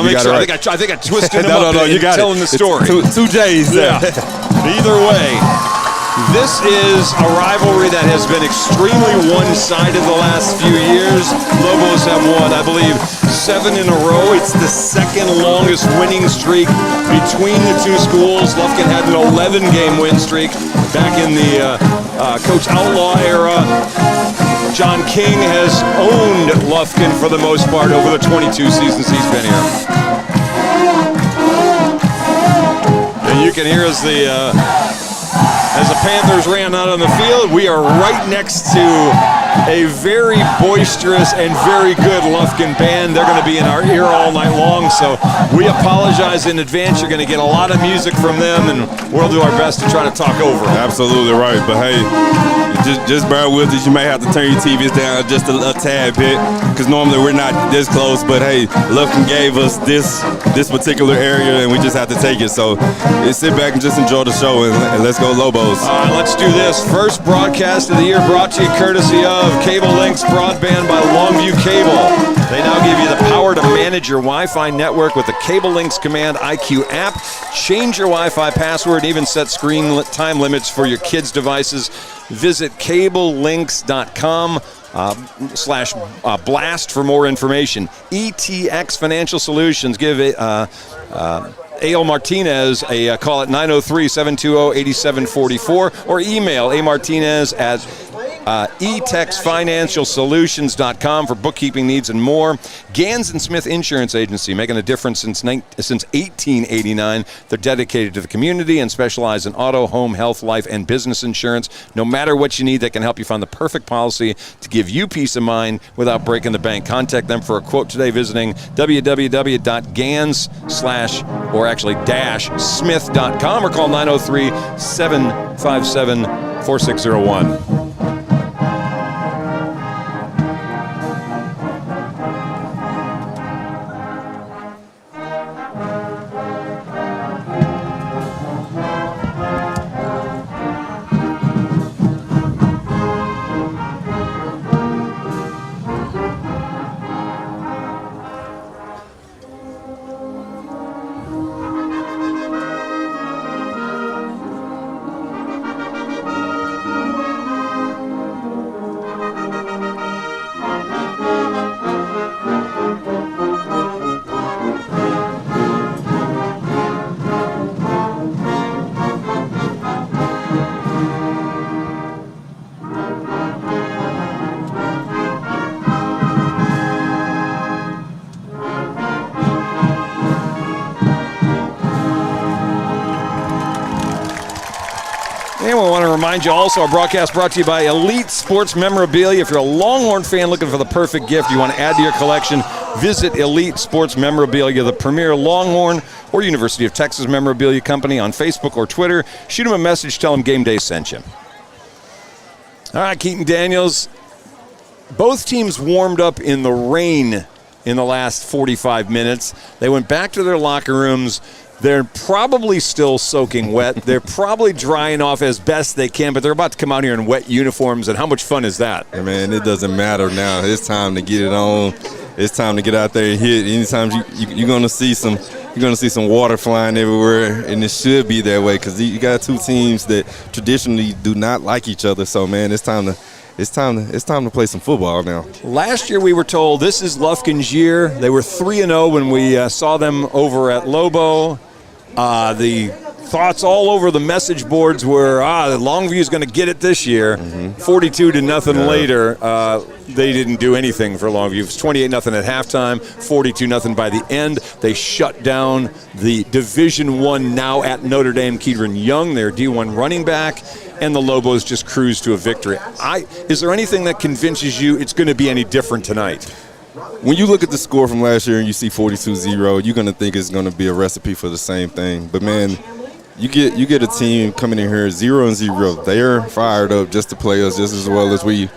I'll make sure. Right. I think I twisted them up you got telling the story. Two J's there. Yeah. Either way, this is a rivalry that has been extremely one-sided the last few years. Lobos have won, I believe, 7 in a row. It's the second longest winning streak between the two schools. Lufkin had an 11-game win streak back in the Coach Outlaw era. John King has owned Lufkin for the most part over the 22 seasons he's been here. And you can hear as the Panthers ran out on the field, we are right next to a very boisterous and very good Lufkin band. They're going to be in our ear all night long, so we apologize in advance. You're going to get a lot of music from them, and we'll do our best to try to talk over them. Absolutely right, but hey, just bear with us. You may have to turn your TVs down just a tad bit, because normally we're not this close, but hey, Lufkin gave us this particular area, and we just have to take it. So sit back and just enjoy the show, and let's go Lobos. All right, let's do this. First broadcast of the year brought to you courtesy of CableLynx broadband by Longview Cable. They now give you the power to manage your Wi-Fi network with the CableLynx Command IQ app. Change your Wi-Fi password and even set screen time limits for your kids' devices. Visit CableLynx.com /blast for more information. ETX Financial Solutions. Give A.L. Martinez a call at 903-720-8744 or email amartinez at etexfinancialsolutions.com for bookkeeping needs and more. Gans and Smith Insurance Agency, making a difference since 1889. They're dedicated to the community and specialize in auto, home, health, life, and business insurance. No matter what you need, they can help you find the perfect policy to give you peace of mind without breaking the bank. Contact them for a quote today visiting www.gans/smith.com or call 903-757-4601. And we want to remind you also, our broadcast brought to you by Elite Sports Memorabilia. If you're a Longhorn fan looking for the perfect gift you want to add to your collection, visit Elite Sports Memorabilia, the premier Longhorn or University of Texas memorabilia company on Facebook or Twitter. Shoot them a message, tell them Game Day sent you. All right, Keaton Daniels. Both teams warmed up in the rain in the last 45 minutes. They went back to their locker rooms. They're probably still soaking wet. They're probably drying off as best they can, but they're about to come out here in wet uniforms, and how much fun is that? Hey man, it doesn't matter now. It's time to get it on. It's time to get out there and hit. Anytime you're going to see some water flying everywhere, and it should be that way because you got two teams that traditionally do not like each other. So, man, it's time to play some football now. Last year we were told this is Lufkin's year. They were 3-0 when we saw them over at Lobo. The thoughts all over the message boards were, Longview is going to get it this year. 42-0 later, they didn't do anything for Longview. It was 28-0 at halftime, 42-0 by the end. They shut down the Division I now at Notre Dame, Kedron Young, their D1 running back, and the Lobos just cruised to a victory. Is there anything that convinces you it's going to be any different tonight? When you look at the score from last year and you see 42-0, you're going to think it's going to be a recipe for the same thing. But, man, you get a team coming in here 0-0. They're fired up just to play us just as well as we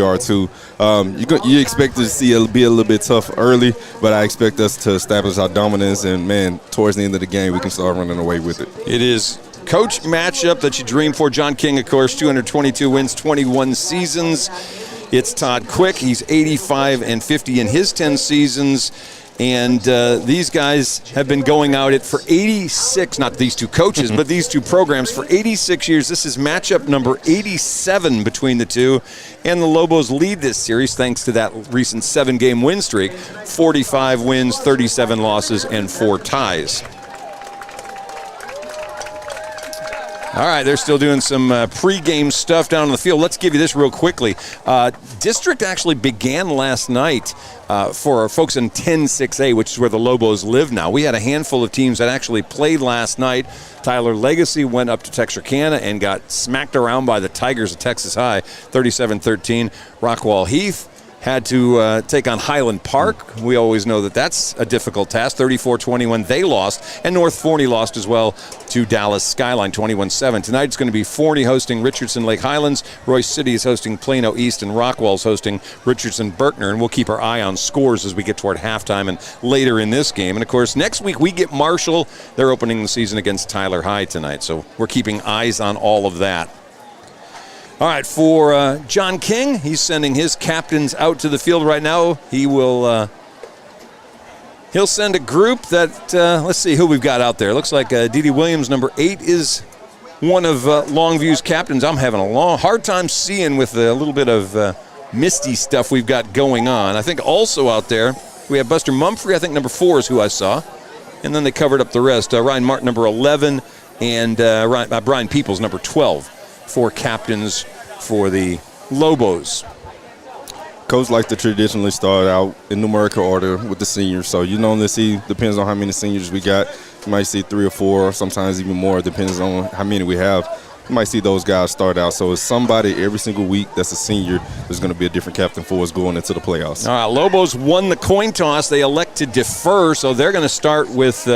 are too. You expect to see it be a little bit tough early, but I expect us to establish our dominance, and, man, towards the end of the game we can start running away with it. It is coach matchup that you dream for. John King, of course, 222 wins, 21 seasons. It's Todd Quick. He's 85-50 in his 10 seasons. And these guys have been going at it for 86, not these two coaches, but these two programs for 86 years. This is matchup number 87 between the two. And the Lobos lead this series thanks to that recent 7-game win streak. 45 wins, 37 losses, and 4 ties. All right, they're still doing some pregame stuff down on the field. Let's give you this real quickly. District actually began last night for our folks in 10-6A, which is where the Lobos live now. We had a handful of teams that actually played last night. Tyler Legacy went up to Texarkana and got smacked around by the Tigers of Texas High, 37-13. Rockwall Heath had to take on Highland Park. We always know that that's a difficult task. 34-21, they lost. And North Forney lost as well to Dallas Skyline, 21-7. Tonight it's going to be Forney hosting Richardson Lake Highlands. Royce City is hosting Plano East, and Rockwall's hosting Richardson Berkner. And we'll keep our eye on scores as we get toward halftime and later in this game. And, of course, next week we get Marshall. They're opening the season against Tyler High tonight. So we're keeping eyes on all of that. All right, for John King, he's sending his captains out to the field right now. He'll send a group that, let's see who we've got out there. Looks like Dee Williams, number 8, is one of Longview's captains. I'm having a hard time seeing with a little bit of misty stuff we've got going on. I think also out there we have Buster Mumphrey, I think number 4 is who I saw. And then they covered up the rest. Ryan Martin, number 11, and Brian Peoples, number 12. 4 captains for the Lobos. Coach like to traditionally start out in numerical order with the seniors. So you normally see, depends on how many seniors we got. You might see 3 or 4, sometimes even more, depends on how many we have. You might see those guys start out. So it's somebody every single week that's a senior. There's going to be a different captain for us going into the playoffs. All right, Lobos won the coin toss. They elect to defer, so they're going to start with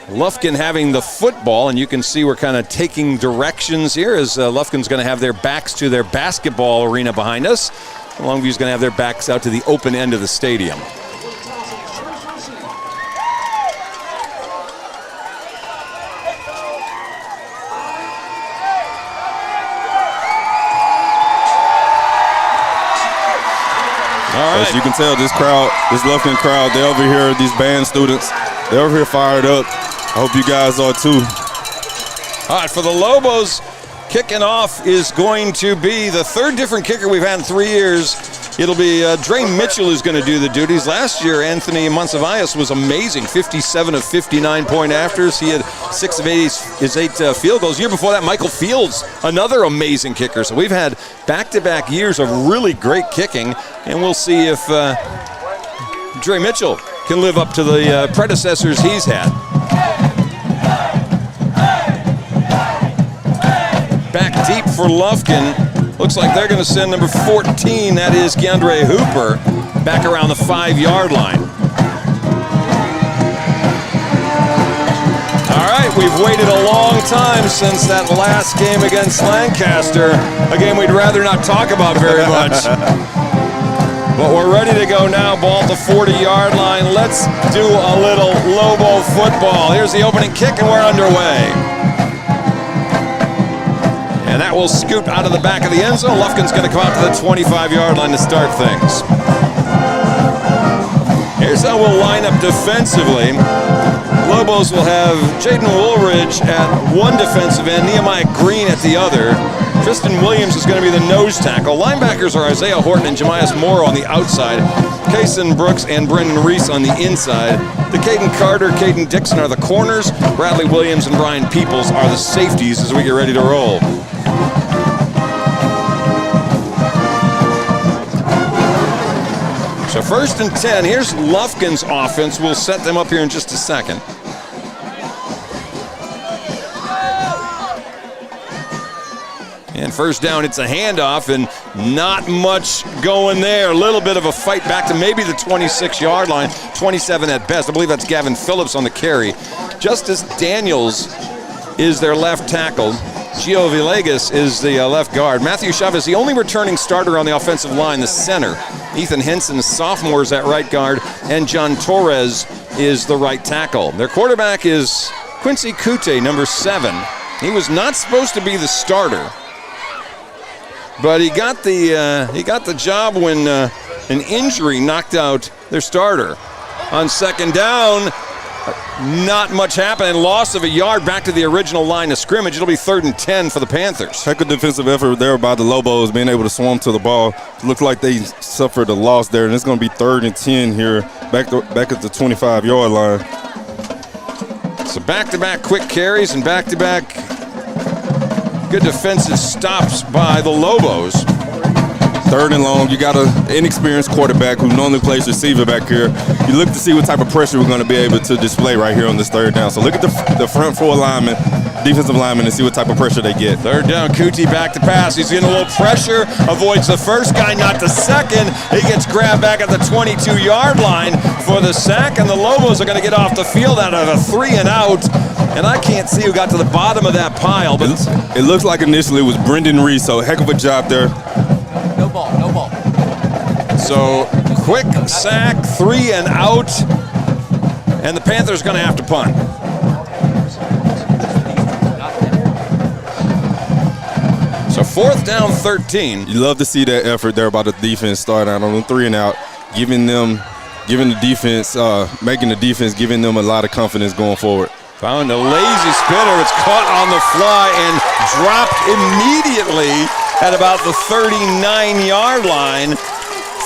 Lufkin having the football, and you can see we're kind of taking directions here as Lufkin's going to have their backs to their basketball arena behind us. Longview's going to have their backs out to the open end of the stadium. All right. As you can tell, this crowd, this Lufkin crowd, they're over here, these band students, they're over here fired up. I hope you guys are too. All right, for the Lobos, kicking off is going to be the 3rd different kicker we've had in 3 years. It'll be Dre Mitchell who's going to do the duties. Last year, Anthony Monsivais was amazing, 57 of 59 point afters. He had 6 of 8 field goals. Year before that, Michael Fields, another amazing kicker. So we've had back-to-back years of really great kicking, and we'll see if Dre Mitchell can live up to the predecessors he's had. Back deep for Lufkin. Looks like they're going to send number 14, that is Keandre Hooper, back around the 5-yard line. All right, we've waited a long time since that last game against Lancaster, a game we'd rather not talk about very much. But we're ready to go now, ball at the 40-yard line. Let's do a little Lobo football. Here's the opening kick, and we're underway. And that will scoot out of the back of the end zone. Lufkin's going to come out to the 25-yard line to start things. Here's how we'll line up defensively. Lobos will have Jaden Woolridge at one defensive end, Nehemiah Green at the other. Tristan Williams is going to be the nose tackle. Linebackers are Isaiah Horton and Jemias Moore on the outside. Kason Brooks and Brendan Reese on the inside. The Caden Carter, Caden Dixon are the corners. Bradley Williams and Brian Peoples are the safeties as we get ready to roll. So 1st and 10. Here's Lufkin's offense. We'll set them up here in just a second. And 1st down, it's a handoff, and not much going there. A little bit of a fight back to maybe the 26-yard line, 27 at best. I believe that's Gavin Phillips on the carry. Justice Daniels is their left tackle. Gio Villegas is the left guard. Matthew Chavez, the only returning starter on the offensive line, the center. Ethan Henson, sophomore, is at right guard, and John Torres is the right tackle. Their quarterback is Quincy Cute, number 7. He was not supposed to be the starter, but he got the job when an injury knocked out their starter. On second down, not much happening. Loss of a yard back to the original line of scrimmage. It'll be 3rd and 10 for the Panthers. Heck of defensive effort there by the Lobos, being able to swarm to the ball. Looks like they suffered a loss there, and it's going to be 3rd and 10 here, back at the 25-yard line. So back-to-back quick carries and back-to-back good defensive stops by the Lobos. 3rd and long. You got an inexperienced quarterback who normally plays receiver back here. You look to see what type of pressure we're going to be able to display right here on this 3rd down. So look at the front 4 linemen, defensive linemen, and see what type of pressure they get. 3rd down, Kuti back to pass. He's getting a little pressure, avoids the first guy, not the second. He gets grabbed back at the 22-yard line for the sack, and the Lobos are going to get off the field out of a 3-and-out. And I can't see who got to the bottom of that pile. But it looks like initially it was Brendan Reese, so heck of a job there. No ball. So quick sack, 3-and-out, and the Panthers going to have to punt. So 4th down, 13. You love to see that effort there by the defense start out on the 3-and-out, giving the defense, making the defense, giving them a lot of confidence going forward. Found a lazy spinner. It's caught on the fly and dropped immediately at about the 39-yard line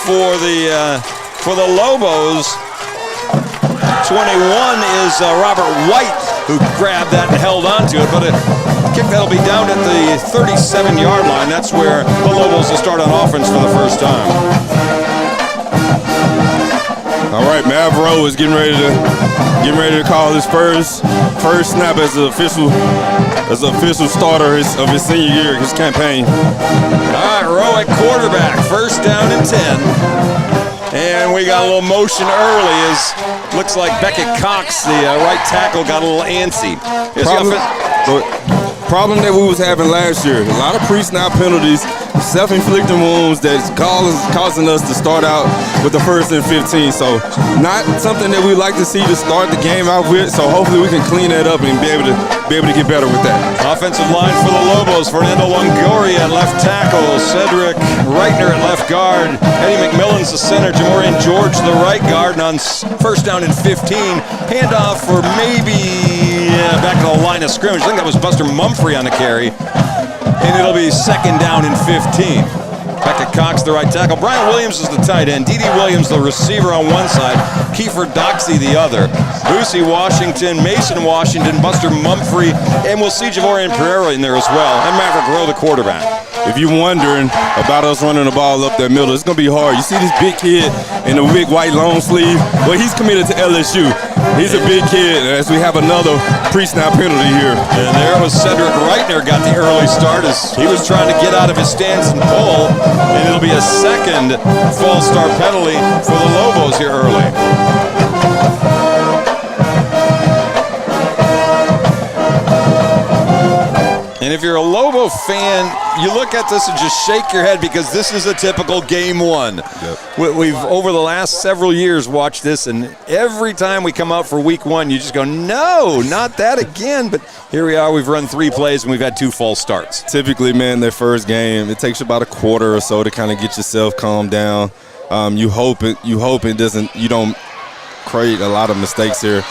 for the Lobos. 21 is Robert White, who grabbed that and held onto it, but a kick that'll be down at the 37-yard line. That's where the Lobos will start on offense for the first time. All right, Mav Rowe is getting ready to call his first snap as an official starter of his senior year, his campaign. All right, Rowe at quarterback, 1st down and 10. And we got a little motion early as looks like Beckett Cox, the right tackle, got a little antsy. Problem that we was having last year, a lot of pre-snap penalties, self-inflicted wounds that's causing us to start out with the 1st and 15. So not something that we like to see to start the game out with. So hopefully we can clean that up and be able to get better with that. Offensive line for the Lobos, Fernando Longoria at left tackle, Cedric Reitner at left guard, Eddie McMillan's the center, Jamorian George the right guard, and on 1st down and 15, handoff for maybe back to the line of scrimmage. I think that was Buster Mumphrey on the carry. And it'll be 2nd down and 15. Beckett Cox, the right tackle. Brian Williams is the tight end. D.D. Williams, the receiver on one side. Kiefer Doxey, the other. Boosie Washington, Mason Washington, Buster Mumphrey, and we'll see Javorian Pereira in there as well. And Maverick Rowe, the quarterback. If you're wondering about us running the ball up that middle, it's going to be hard. You see this big kid in a big white long sleeve? Well, he's committed to LSU. He's a big kid as we have another pre-snap penalty here. And there was Cedric Reitner got the early start as he was trying to get out of his stance and pull. And it'll be a 2nd false start penalty for the Lobos here early. And if you're a Lobo fan, you look at this and just shake your head because this is a typical game 1. Yep. We've, over the last several years, watched this, and every time we come out for week 1, you just go, no, not that again. But here we are. We've run 3 plays, and we've had 2 false starts. Typically, man, their first game, it takes you about a quarter or so to kind of get yourself calmed down. You hope you don't create a lot of mistakes here.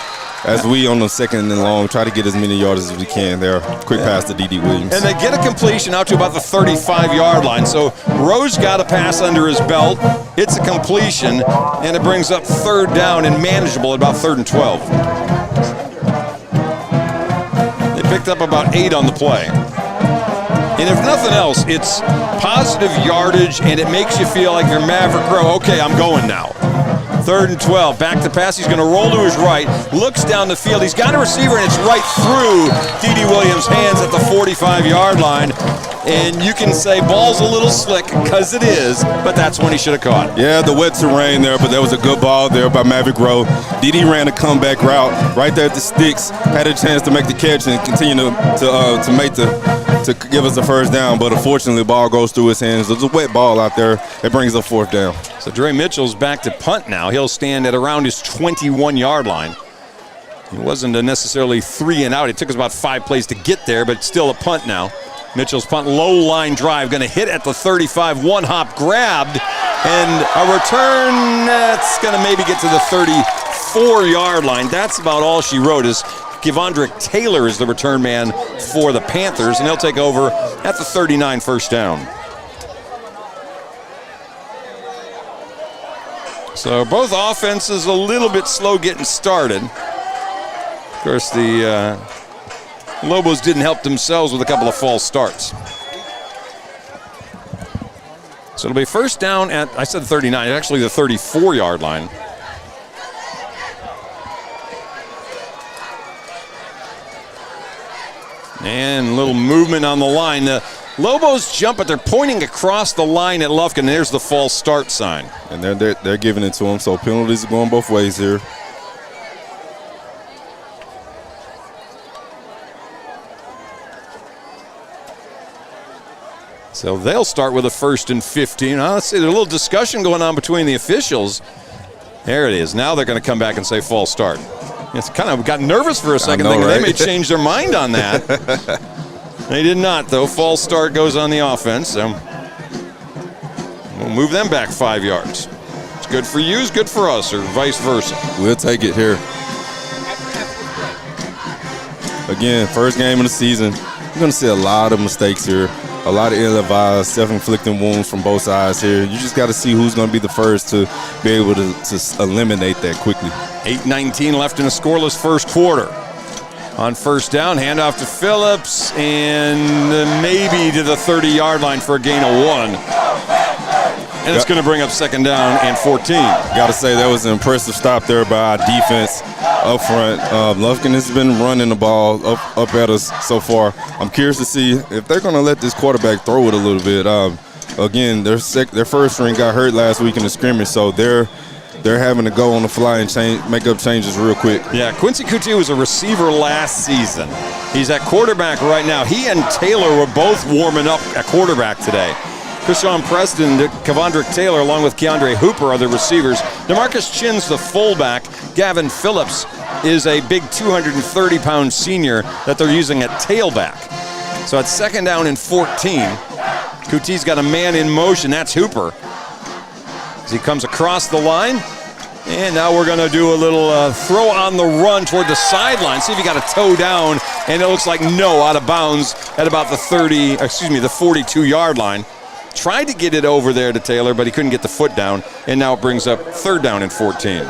As we on the 2nd and long try to get as many yards as we can there. Quick pass to D.D. Williams. And they get a completion out to about the 35-yard line. So Rose got a pass under his belt. It's a completion, and it brings up 3rd down and manageable at about 3rd and 12. They picked up about 8 on the play. And if nothing else, it's positive yardage, and it makes you feel like you're Maverick Rowe. Okay, I'm going now. 3rd and 12, back to pass. He's going to roll to his right, looks down the field. He's got a receiver, and it's right through D.D. Williams' hands at the 45-yard line. And you can say ball's a little slick, because it is, but that's when he should have caught. Yeah, the wet terrain there, but there was a good ball there by Maverick Rowe. D.D. ran a comeback route right there at the sticks, had a chance to make the catch and continue to give us the 1st down, but unfortunately the ball goes through his hands. There's a wet ball out there. It brings up 4th down. So Dre Mitchell's back to punt now. He'll stand at around his 21-yard line. It wasn't necessarily 3-and-out. It took us about 5 plays to get there, but still a punt now. Mitchell's punt, low line drive, going to hit at the 35, one hop grabbed, and a return that's going to maybe get to the 35. 34-yard line. That's about all she wrote. Is Kevondrick Taylor is the return man for the Panthers, and he'll take over at the 39, first down. So both offenses a little bit slow getting started. Of course, the Lobos didn't help themselves with a couple of false starts. So it'll be first down at, I said 39, actually the 34-yard line. And a little movement on the line. The Lobos jump, but they're pointing across the line at Lufkin. There's the false start sign. And they're giving it to him, so penalties are going both ways here. So they'll start with a 1st and 15. Let's see, there's a little discussion going on between the officials. There it is. Now they're going to come back and say false start. It's kind of got nervous for a second, thinking right? They may change their mind on that. They did not, though. False start goes on the offense. So we'll move them back 5 yards. It's good for you, it's good for us, or vice versa. We'll take it here. Again, first game of the season. You're going to see a lot of mistakes here. A lot of ill-advised, self-inflicting wounds from both sides here. You just got to see who's going to be the first to be able to eliminate that quickly. 8:19 left in a scoreless first quarter. On first down, handoff to Phillips, and maybe to the 30-yard line for a gain of 1. And it's going to bring up second down and 14. Got to say, that was an impressive stop there by our defense up front. Lufkin has been running the ball up at us so far. I'm curious to see if they're going to let this quarterback throw it a little bit. Again, their first string got hurt last week in the scrimmage, so they're having to go on the fly and make up changes real quick. Yeah, Quincy Couture was a receiver last season. He's at quarterback right now. He and Taylor were both warming up at quarterback today. Krishawn Preston, Kevondrick Taylor, along with Keandre Hooper are the receivers. DeMarcus Chin's the fullback. Gavin Phillips is a big 230-pound senior that they're using at tailback. So it's second down and 14. Coutie's got a man in motion. That's Hooper. As he comes across the line. And now we're going to do a little throw on the run toward the sideline. See if he got a toe down. And it looks like no, out of bounds at about the 42-yard line. Tried to get it over there to Taylor, but he couldn't get the foot down. And now it brings up third down and 14.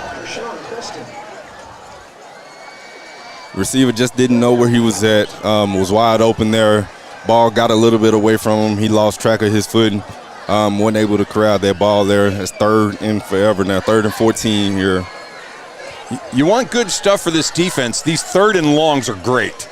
Receiver just didn't know where he was at. Was wide open there. Ball got a little bit away from him. He lost track of his foot. Wasn't able to corral that ball there. It's third and forever now. 3rd and 14 here. You want good stuff for this defense. These 3rd and longs are great.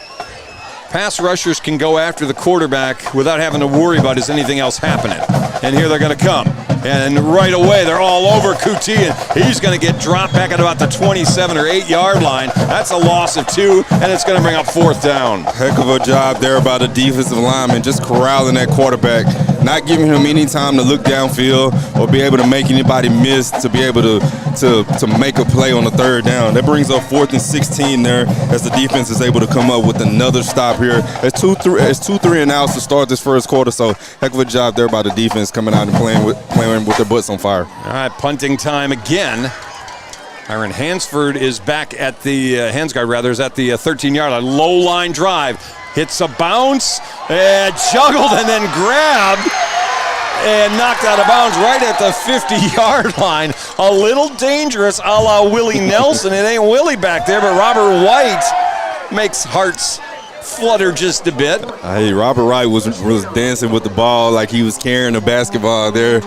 Pass rushers can go after the quarterback without having to worry about is anything else happening. And here they're going to come. And right away, they're all over Coutie, and he's going to get dropped back at about the 27 or 8-yard line. That's a loss of 2, and it's going to bring up 4th down. Heck of a job there by the defensive lineman, just corralling that quarterback, not giving him any time to look downfield or be able to make anybody miss to be able to make a play on the 3rd down. That brings up 4th and 16 there as the defense is able to come up with another stop here. It's 2-3 and outs to start this first quarter, so heck of a job there by the defense coming out and playing with their butts on fire. All right, punting time again. Aaron Hansford is back at the Hansgard rather is at the 13-yard line. Low line drive, hits a bounce, and juggled and then grabbed and knocked out of bounds right at the 50-yard line. A little dangerous, a la Willie Nelson. It ain't Willie back there, but Robert White makes hearts flutter just a bit. Hey, Robert Wright was dancing with the ball like he was carrying the basketball there.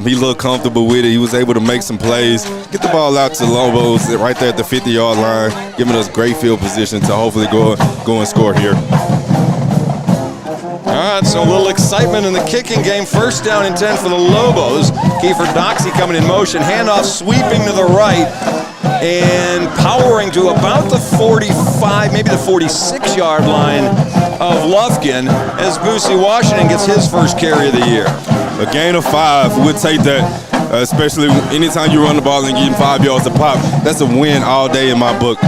He looked comfortable with it. He was able to make some plays, get the ball out to Lobos right there at the 50-yard line, giving us great field position to hopefully go and score here. All right, so a little excitement in the kicking game. First down and 10 for the Lobos. Kiefer Doxey coming in motion. Handoff sweeping to the right and powering to about the 45, maybe the 46-yard line of Lufkin as Boosie Washington gets his first carry of the year. A gain of 5, we'll take that, especially anytime you run the ball and getting 5 yards a pop. That's a win all day in my book.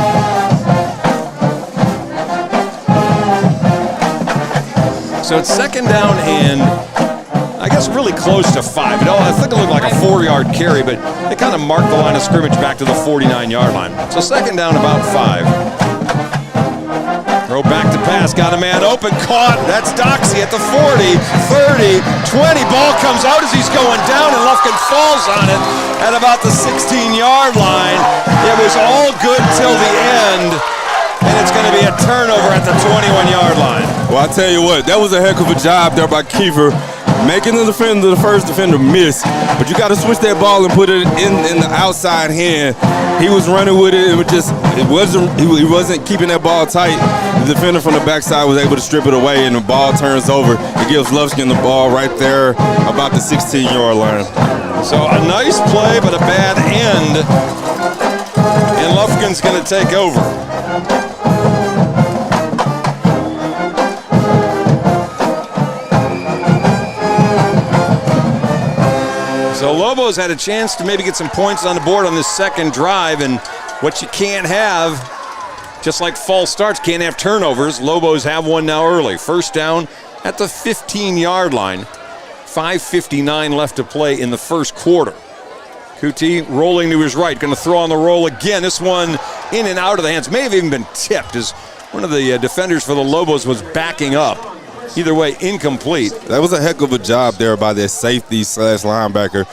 So it's second down and I guess really close to 5. I think it looked like a 4-yard carry, but they kind of marked the line of scrimmage back to the 49-yard line. So second down, about 5. Throw back to pass, got a man open, caught. That's Doxey at the 40, 30, 20. Ball comes out as he's going down, and Lufkin falls on it at about the 16-yard line. It was all good till the end, and it's going to be a turnover at the 21-yard line. Well, I tell you what, that was a heck of a job there by Kiefer, making the first defender miss. But you got to switch that ball and put it in the outside hand. He was running with it. He wasn't keeping that ball tight. The defender from the backside was able to strip it away, and the ball turns over. It gives Lufkin the ball right there about the 16-yard line. So a nice play, but a bad end, and Lufkin's going to take over. So Lobos had a chance to maybe get some points on the board on this second drive, and what you can't have, just like false starts, can't have turnovers. Lobos have one now early. First down at the 15-yard line. 5:59 left to play in the first quarter. Kuti rolling to his right, going to throw on the roll again. This one in and out of the hands. May have even been tipped as one of the defenders for the Lobos was backing up. Either way, incomplete. That was a heck of a job there by their safety / linebacker,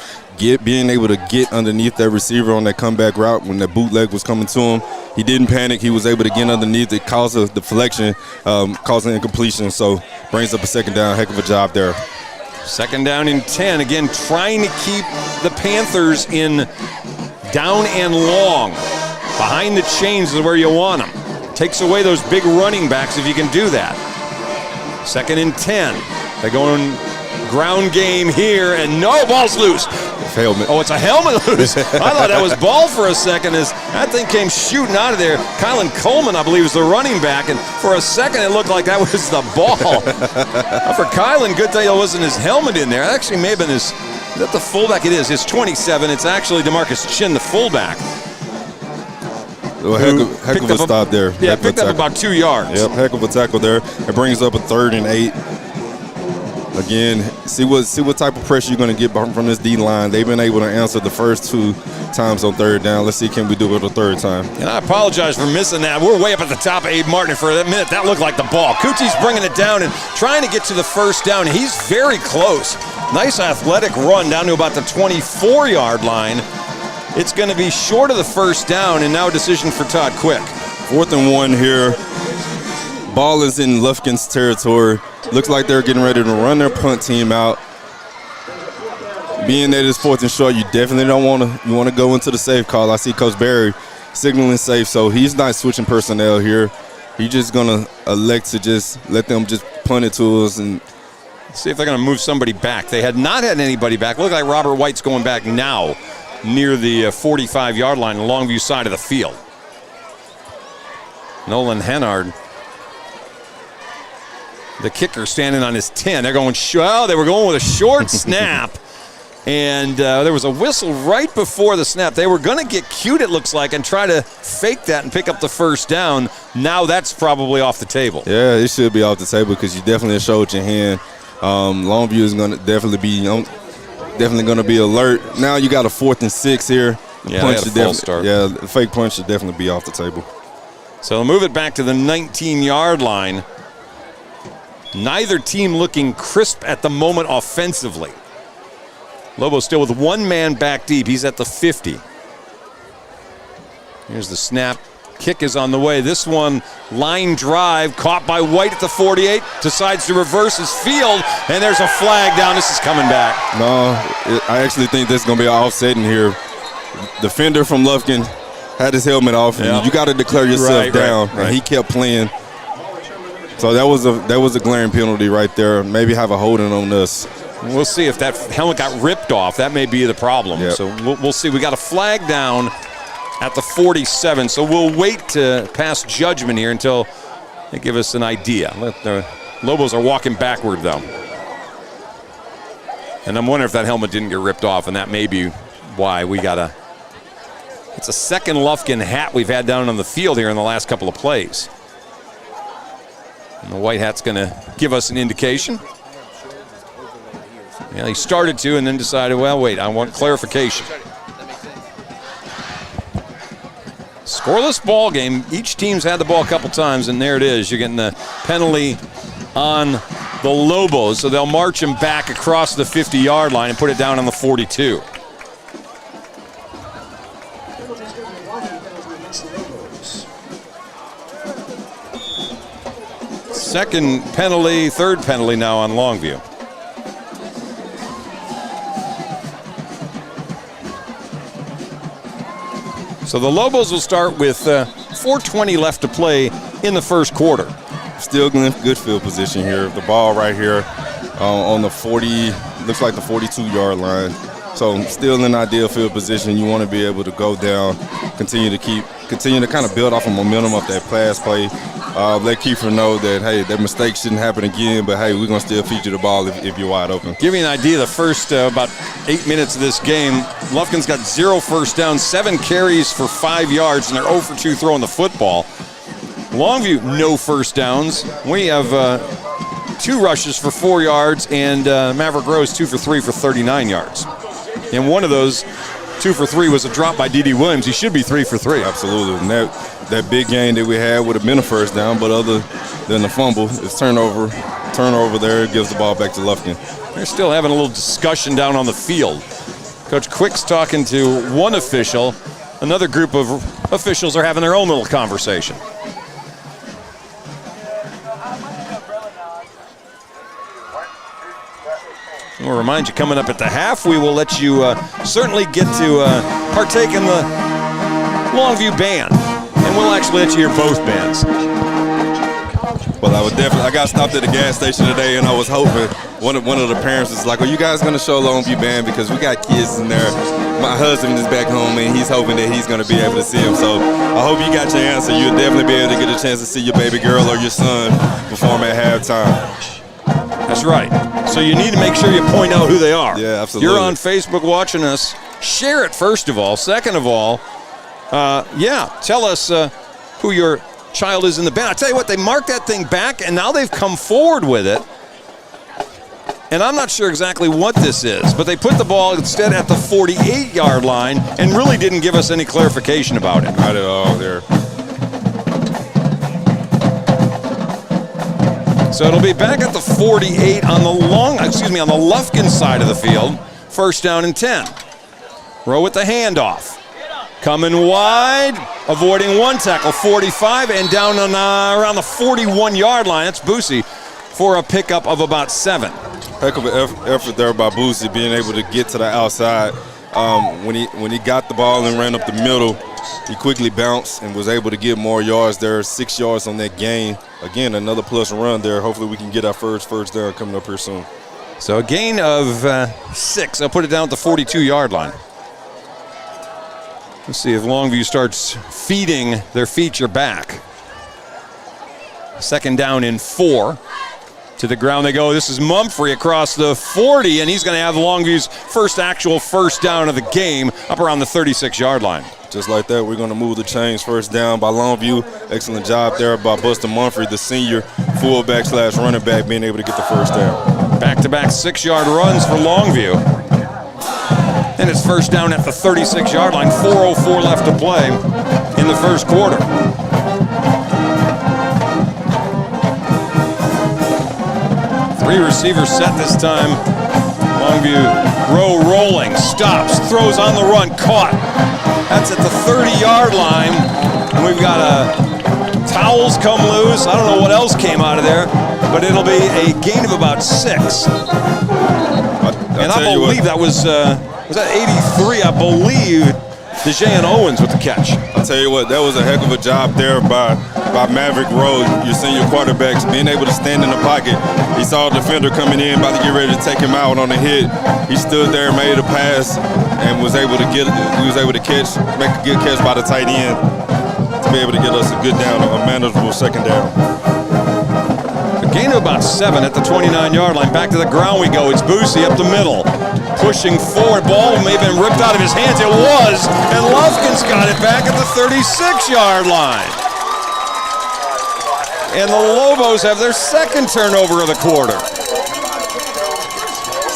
being able to get underneath that receiver on that comeback route when that bootleg was coming to him. He didn't panic. He was able to get underneath it, cause a deflection, causing incompletion. So brings up a second down. Heck of a job there. Second down and 10. Again, trying to keep the Panthers in down and long. Behind the chains is where you want them. Takes away those big running backs if you can do that. Second and 10. They're going ground game here, and no, ball's loose. Helmet. Oh, it's a helmet loose. I thought that was ball for a second as that thing came shooting out of there. Kylan Coleman, I believe, was the running back, and for a second it looked like that was the ball. For Kylan, good thing it wasn't his helmet in there. It actually may have been his, is that the fullback? It is. It's 27. It's actually DeMarcus Chin, the fullback. Well, heck of a stop there. Yeah, picked up about 2 yards. Yep, heck of a tackle there. It brings up a 3rd and 8. Again, see what type of pressure you're going to get from this D-line. They've been able to answer the first 2 times on 3rd down. Let's see, can we do it a 3rd time? And I apologize for missing that. We're way up at the top of Abe Martin. For a minute, that looked like the ball. Kuti's bringing it down and trying to get to the first down. He's very close. Nice athletic run down to about the 24-yard line. It's going to be short of the first down, and now a decision for Todd Quick. 4th and 1 here. Ball is in Lufkin's territory. Looks like they're getting ready to run their punt team out. Being that it's 4th and short, you definitely don't want to. You want to go into the safe call. I see Coach Barry signaling safe, so he's not switching personnel here. He's just going to elect to just let them just punt it to us and see if they're going to move somebody back. They had not had anybody back. Look like Robert White's going back now near the 45-yard line, the Longview side of the field. Nolan Hennard, the kicker, standing on his 10. They're going, well, they were going with a short snap, and there was a whistle right before the snap. They were going to get cute, it looks like, and try to fake that and pick up the first down. Now that's probably off the table. Yeah, it should be off the table because you definitely showed your hand. Longview is going to definitely be alert. Now you got a 4th and 6 here. Yeah, they had a false start. Yeah, the fake punch should definitely be off the table. So they'll move it back to the 19-yard line. Neither team looking crisp at the moment offensively. Lobo still with 1 man back deep. He's at the 50. Here's the snap. Kick is on the way. This one, line drive, caught by White at the 48. Decides to reverse his field, and there's a flag down. This is coming back. No, I actually think this is going to be an offset in here. Defender from Lufkin had his helmet off. Yeah. And you got to declare yourself down. Right. And he kept playing. So that was a glaring penalty right there. Maybe have a holding on us. We'll see if that helmet got ripped off. That may be the problem. Yep. So we'll see. We got a flag down at the 47. So we'll wait to pass judgment here until they give us an idea. The Lobos are walking backward, though. And I'm wondering if that helmet didn't get ripped off, and that may be why we got a... It's a second Lufkin hat we've had down on the field here in the last couple of plays. And the white hat's going to give us an indication. Yeah, he started to and then decided, well, wait, I want clarification. Scoreless ball game. Each team's had the ball a couple times, and there it is. You're getting the penalty on the Lobos, so they'll march him back across the 50-yard line and put it down on the 42. Second penalty, third penalty now on Longview. So the Lobos will start with 4:20 left to play in the first quarter. Still in good field position here. The ball right here on the 40, looks like the 42-yard line. So still in ideal field position. You want to be able to go down, continue to kind of build off of momentum of that pass play. Let Kiefer know that, hey, that mistake shouldn't happen again, but hey, we're going to still feed you the ball if you're wide open. Give you an idea, the first about 8 minutes of this game, Lufkin's got 0 first downs, 7 carries for 5 yards, and they're 0 for 2 throwing the football. Longview, no first downs. We have 2 rushes for 4 yards, and Maverick Rose 2 for 3 for 39 yards. And one of those 2 for 3 was a drop by D.D. Williams. He should be 3 for 3. Absolutely. And that big game that we had would have been a first down, but other than the fumble, it's turnover there, gives the ball back to Lufkin. They're still having a little discussion down on the field. Coach Quick's talking to one official. Another group of officials are having their own little conversation. We'll remind you, coming up at the half, we will let you certainly get to partake in the Longview band. And we'll actually let you hear both bands. Well, I got stopped at the gas station today, and I was hoping one of the parents was like, "Are you guys going to show Longview band? Because we got kids in there. My husband is back home, and he's hoping that he's going to be able to see him. So I hope you got your answer. You'll definitely be able to get a chance to see your baby girl or your son perform at halftime." That's right. So you need to make sure you point out who they are. Yeah, absolutely. You're on Facebook watching us. Share it, first of all. Second of all, tell us who your child is in the band. I tell you what, they marked that thing back, and now they've come forward with it. And I'm not sure exactly what this is, but they put the ball instead at the 48-yard line and really didn't give us any clarification about it. Not at all there. So it'll be back at the 48 on the Lufkin side of the field. First down and 10. Rowe with the handoff. Coming wide, avoiding one tackle, 45, and down on around the 41-yard line. That's Boosie for a pickup of about 7. Heck of an effort there by Boosie, being able to get to the outside. When he got the ball and ran up the middle, he quickly bounced and was able to get more yards there, 6 yards on that gain. Again, another plus run there. Hopefully we can get our first down coming up here soon. So a gain of 6. I'll put it down at the 42-yard line. Let's see if Longview starts feeding their feature back. Second down and 4. To the ground they go. This is Mumphrey across the 40, and he's going to have Longview's first actual first down of the game up around the 36-yard line. Just like that, we're going to move the chains. First down by Longview. Excellent job there by Buster Mumphrey, the senior fullback / running back, being able to get the first down. Back-to-back 6-yard runs for Longview. And it's first down at the 36-yard line. 4:04 left to play in the first quarter. Three receivers set this time. Longview, Rowe rolling, stops, throws on the run, caught. That's at the 30-yard line. And we've got towels come loose. I don't know what else came out of there, but it'll be a gain of about 6. And I believe that was that 83, I believe, DeJan Owens with the catch. I'll tell you what, that was a heck of a job there by Maverick Rose, your senior quarterbacks, being able to stand in the pocket. He saw a defender coming in, about to get ready to take him out on a hit. He stood there, made a pass, and was able to make a good catch by the tight end to be able to get us a good down, a manageable second down. A gain of about 7 at the 29-yard line. Back to the ground we go. It's Boosie up the middle. Pushing forward, ball may have been ripped out of his hands. It was, and Lufkin's got it back at the 36-yard line. And the Lobos have their second turnover of the quarter.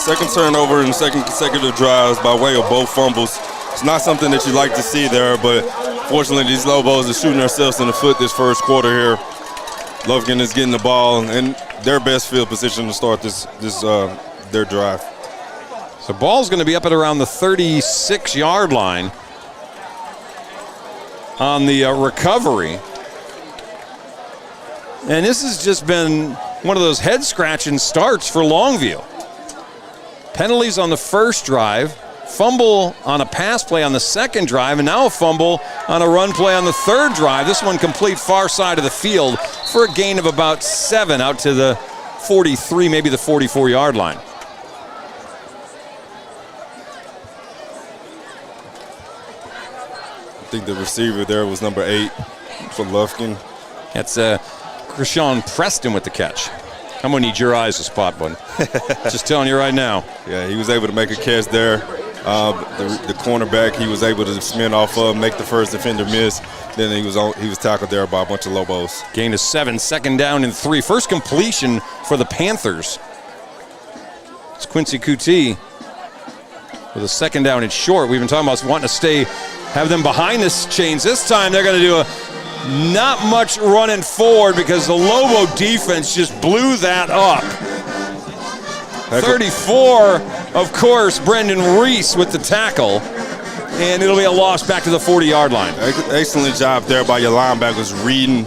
second turnover in second consecutive drives by way of both fumbles. It's not something that you like to see there, but fortunately these Lobos are shooting themselves in the foot this first quarter here. Lufkin is getting the ball in their best field position to start their drive. So ball's going to be up at around the 36-yard line on the recovery. And this has just been one of those head-scratching starts for Longview. Penalties on the first drive, fumble on a pass play on the second drive, and now a fumble on a run play on the third drive. This one complete far side of the field for a gain of about 7 out to the 43, maybe the 44-yard line. I think the receiver there was number 8 for Lufkin. That's Krishawn Preston with the catch. I'm going to need your eyes to spot one. Just telling you right now. Yeah, he was able to make a catch there. The cornerback, he was able to spin off of, make the first defender miss. Then he was tackled there by a bunch of Lobos. Gain of 7, second down and 3. First completion for the Panthers. It's Quincy Kuti with a second down and short. We've been talking about wanting to have them behind the chains. This time they're going to do not much running forward because the Lobo defense just blew that up. 34, of course, Brendan Reese with the tackle, and it'll be a loss back to the 40-yard line. Excellent job there by your linebackers reading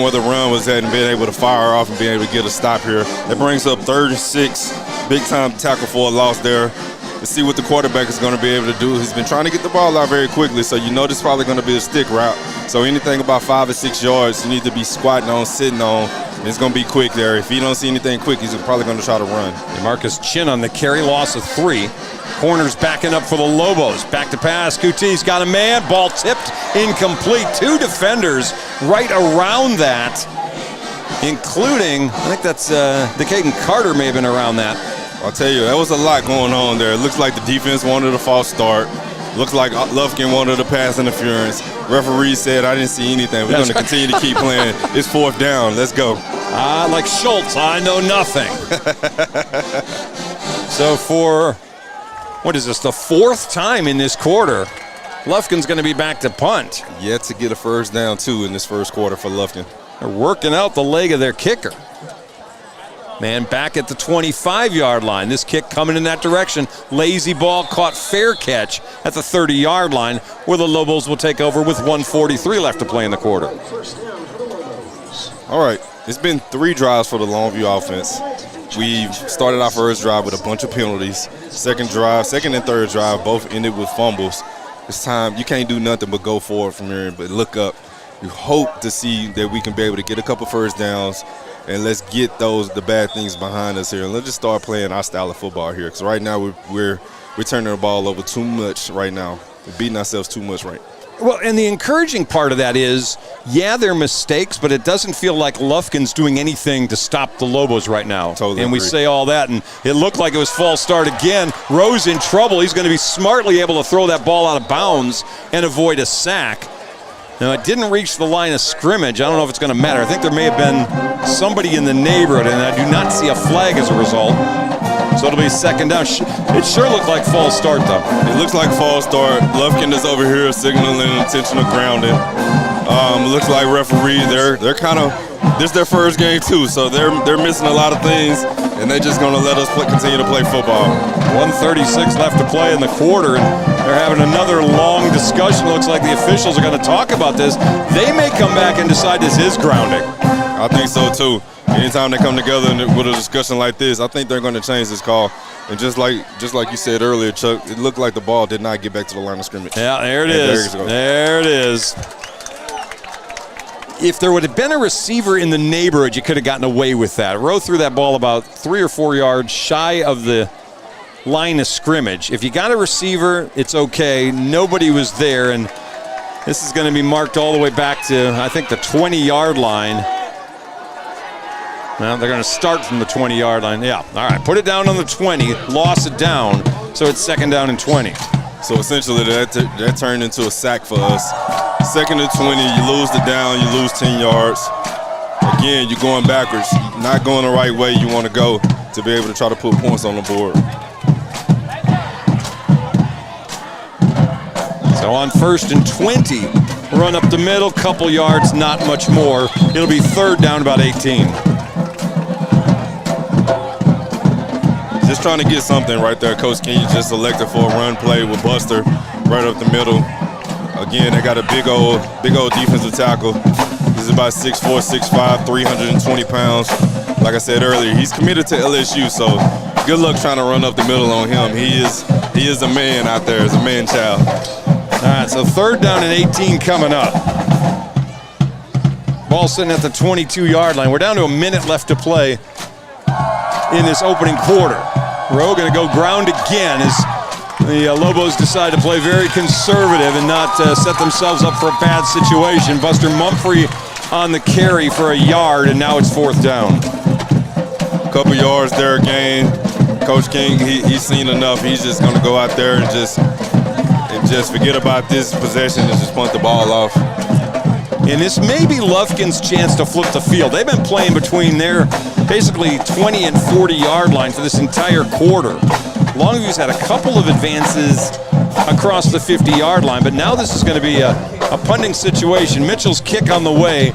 where the run was at and being able to fire off and being able to get a stop here. That brings up 36, big-time tackle for a loss there. Let's see what the quarterback is going to be able to do. He's been trying to get the ball out very quickly, so you know this is probably going to be a stick route. So anything about 5 or 6 yards, you need to be squatting on, sitting on. It's going to be quick there. If you don't see anything quick, he's probably going to try to run. Marcus Chin on the carry, loss of 3. Corners backing up for the Lobos. Back to pass. Kuti's got a man. Ball tipped, incomplete. 2 defenders right around that, including, I think that's Decaden Carter may have been around that. I'll tell you, there was a lot going on there. It looks like the defense wanted a false start. Looks like Lufkin wanted a pass interference. Referee said, I didn't see anything. We're going to continue to keep playing. It's 4th down. Let's go. Like Schultz, I know nothing. So for, what is this, the 4th time in this quarter, Lufkin's going to be back to punt. Yet to get a first down, too, in this first quarter for Lufkin. They're working out the leg of their kicker. Man, back at the 25-yard line. This kick coming in that direction. Lazy ball caught, fair catch at the 30-yard line, where the Lobos will take over with 1:43 left to play in the quarter. All right, it's been 3 drives for the Longview offense. We've started our first drive with a bunch of penalties. Second and third drive both ended with fumbles. This time you can't do nothing but go forward from here, but look up. We hope to see that we can be able to get a couple first downs, and let's get the bad things behind us here. And let's just start playing our style of football here, because right now we're turning the ball over too much right now. We're beating ourselves too much right now. Well, and the encouraging part of that is, yeah, they're mistakes, but it doesn't feel like Lufkin's doing anything to stop the Lobos right now. Totally and we agree. say all that, and it looked like it was false start again. Rose in trouble. He's going to be smartly able to throw that ball out of bounds and avoid a sack. Now, it didn't reach the line of scrimmage. I don't know if it's going to matter. I think there may have been somebody in the neighborhood, and I do not see a flag as a result. So it'll be second down. It sure looked like false start, though. It looks like false start. Lufkin is over here signaling intentional grounding. Looks like referee, they're kind of, this is their first game too, so they're missing a lot of things, and they're just going to let us continue to play football. 1:36 left to play in the quarter, and they're having another long discussion. Looks like the officials are going to talk about this. They may come back and decide this is grounding. I think so too. Anytime they come together with a discussion like this, I think they're going to change this call. And just like you said earlier, Chuck, it looked like the ball did not get back to the line of scrimmage. Yeah, there it is. There it is. If there would have been a receiver in the neighborhood, you could have gotten away with that. Rowe threw that ball about 3 or 4 yards shy of the line of scrimmage. If you got a receiver, it's okay. Nobody was there, and this is going to be marked all the way back to, I think, the 20-yard line. Well, they're going to start from the 20-yard line. Yeah, all right, put it down on the 20, lost it down, so it's second down and 20. So essentially that turned into a sack for us. Second and 20, you lose the down, you lose 10 yards. Again, you're going backwards, not going the right way you want to go. to be able to try to put points on the board. So on 1st and 20, run up the middle, couple yards, not much more. It'll be 3rd down, about 18. Just trying to get something right there. Coach King just selected for a run play with Buster right up the middle. Again, they got a big old defensive tackle. He's about 6'4", 6'5", 320 pounds. Like I said earlier, he's committed to LSU, so good luck trying to run up the middle on him. He is a man out there. He's a man child. All right, so 3rd down and 18 coming up. Ball sitting at the 22-yard line. We're down to a minute left to play in this opening quarter. Rowe going to go ground again as the Lobos decide to play very conservative and not set themselves up for a bad situation. Buster Mumphrey on the carry for a yard, and now it's 4th down. Couple yards there again. Coach King, he's seen enough. He's just going to go out there and just forget about this possession and just punt the ball off. And this may be Lufkin's chance to flip the field. They've been playing between their basically 20 and 40-yard line for this entire quarter. Longview's had a couple of advances across the 50-yard line, but now this is going to be a punting situation. Mitchell's kick on the way.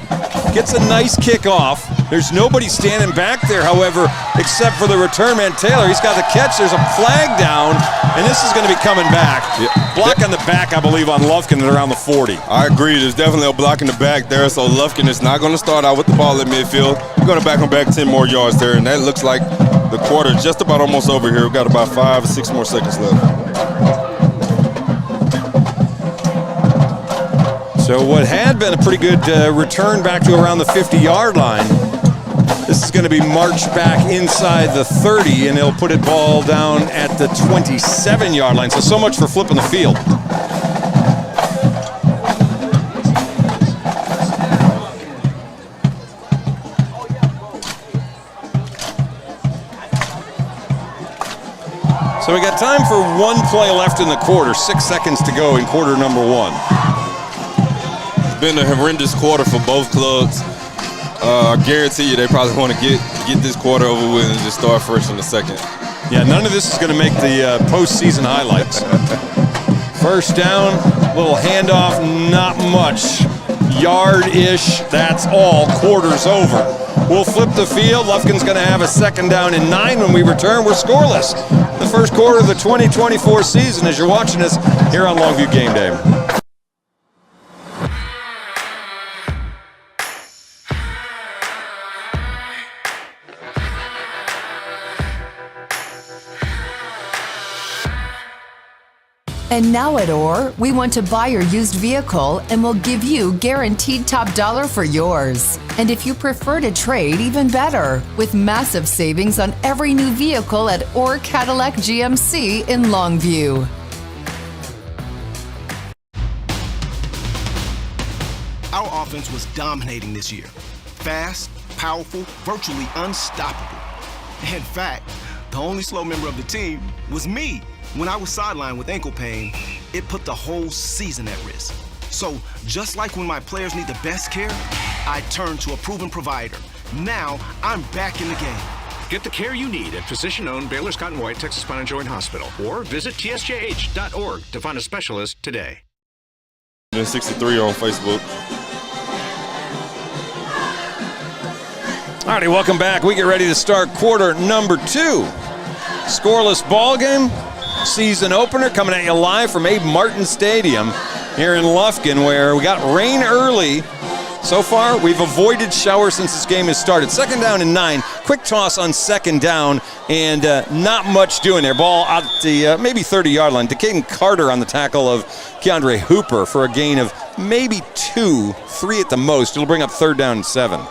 Gets a nice kickoff. There's nobody standing back there, however, except for the return man, Taylor. He's got the catch. There's a flag down, and this is going to be coming back. Yeah. Block on the back, I believe, on Lufkin at around the 40. I agree. There's definitely a block in the back there, so Lufkin is not going to start out with the ball at midfield. We're going to back him back 10 more yards there, and that looks like the quarter just about almost over here. We've got about 5 or 6 more seconds left. So what had been a pretty good return back to around the 50-yard line, this is going to be marched back inside the 30, and they'll put it ball down at the 27-yard line. So much for flipping the field. So we got time for one play left in the quarter. 6 seconds to go in quarter number 1. Been a horrendous quarter for both clubs. I guarantee you they probably want to get this quarter over with and just start fresh in the second. Yeah, none of this is going to make the postseason highlights. 1st down, little handoff, not much. Yard-ish, that's all. Quarter's over. We'll flip the field. Lufkin's going to have a 2nd down and 9 when we return. We're scoreless. The first quarter of the 2024 season as you're watching us here on Longview Game Day. And now at OR, we want to buy your used vehicle and we'll give you guaranteed top dollar for yours. And if you prefer to trade, even better, with massive savings on every new vehicle at OR Cadillac GMC in Longview. Our offense was dominating this year. Fast, powerful, virtually unstoppable. In fact, the only slow member of the team was me. When I was sidelined with ankle pain, it put the whole season at risk. So, just like when my players need the best care, I turned to a proven provider. Now, I'm back in the game. Get the care you need at physician-owned Baylor Scott & White Texas Spine and Joint Hospital or visit tsjh.org to find a specialist today. 63 on Facebook. All righty, welcome back. We get ready to start quarter number 2. Scoreless ball game. Season opener coming at you live from Abe Martin Stadium here in Lufkin, where we got rain early. So far, we've avoided showers since this game has started. 2nd down and 9. Quick toss on 2nd down, and not much doing there. Ball out the maybe 30-yard line. Decaden Carter on the tackle of Keandre Hooper for a gain of maybe 2, 3 at the most. It'll bring up 3rd down and 7.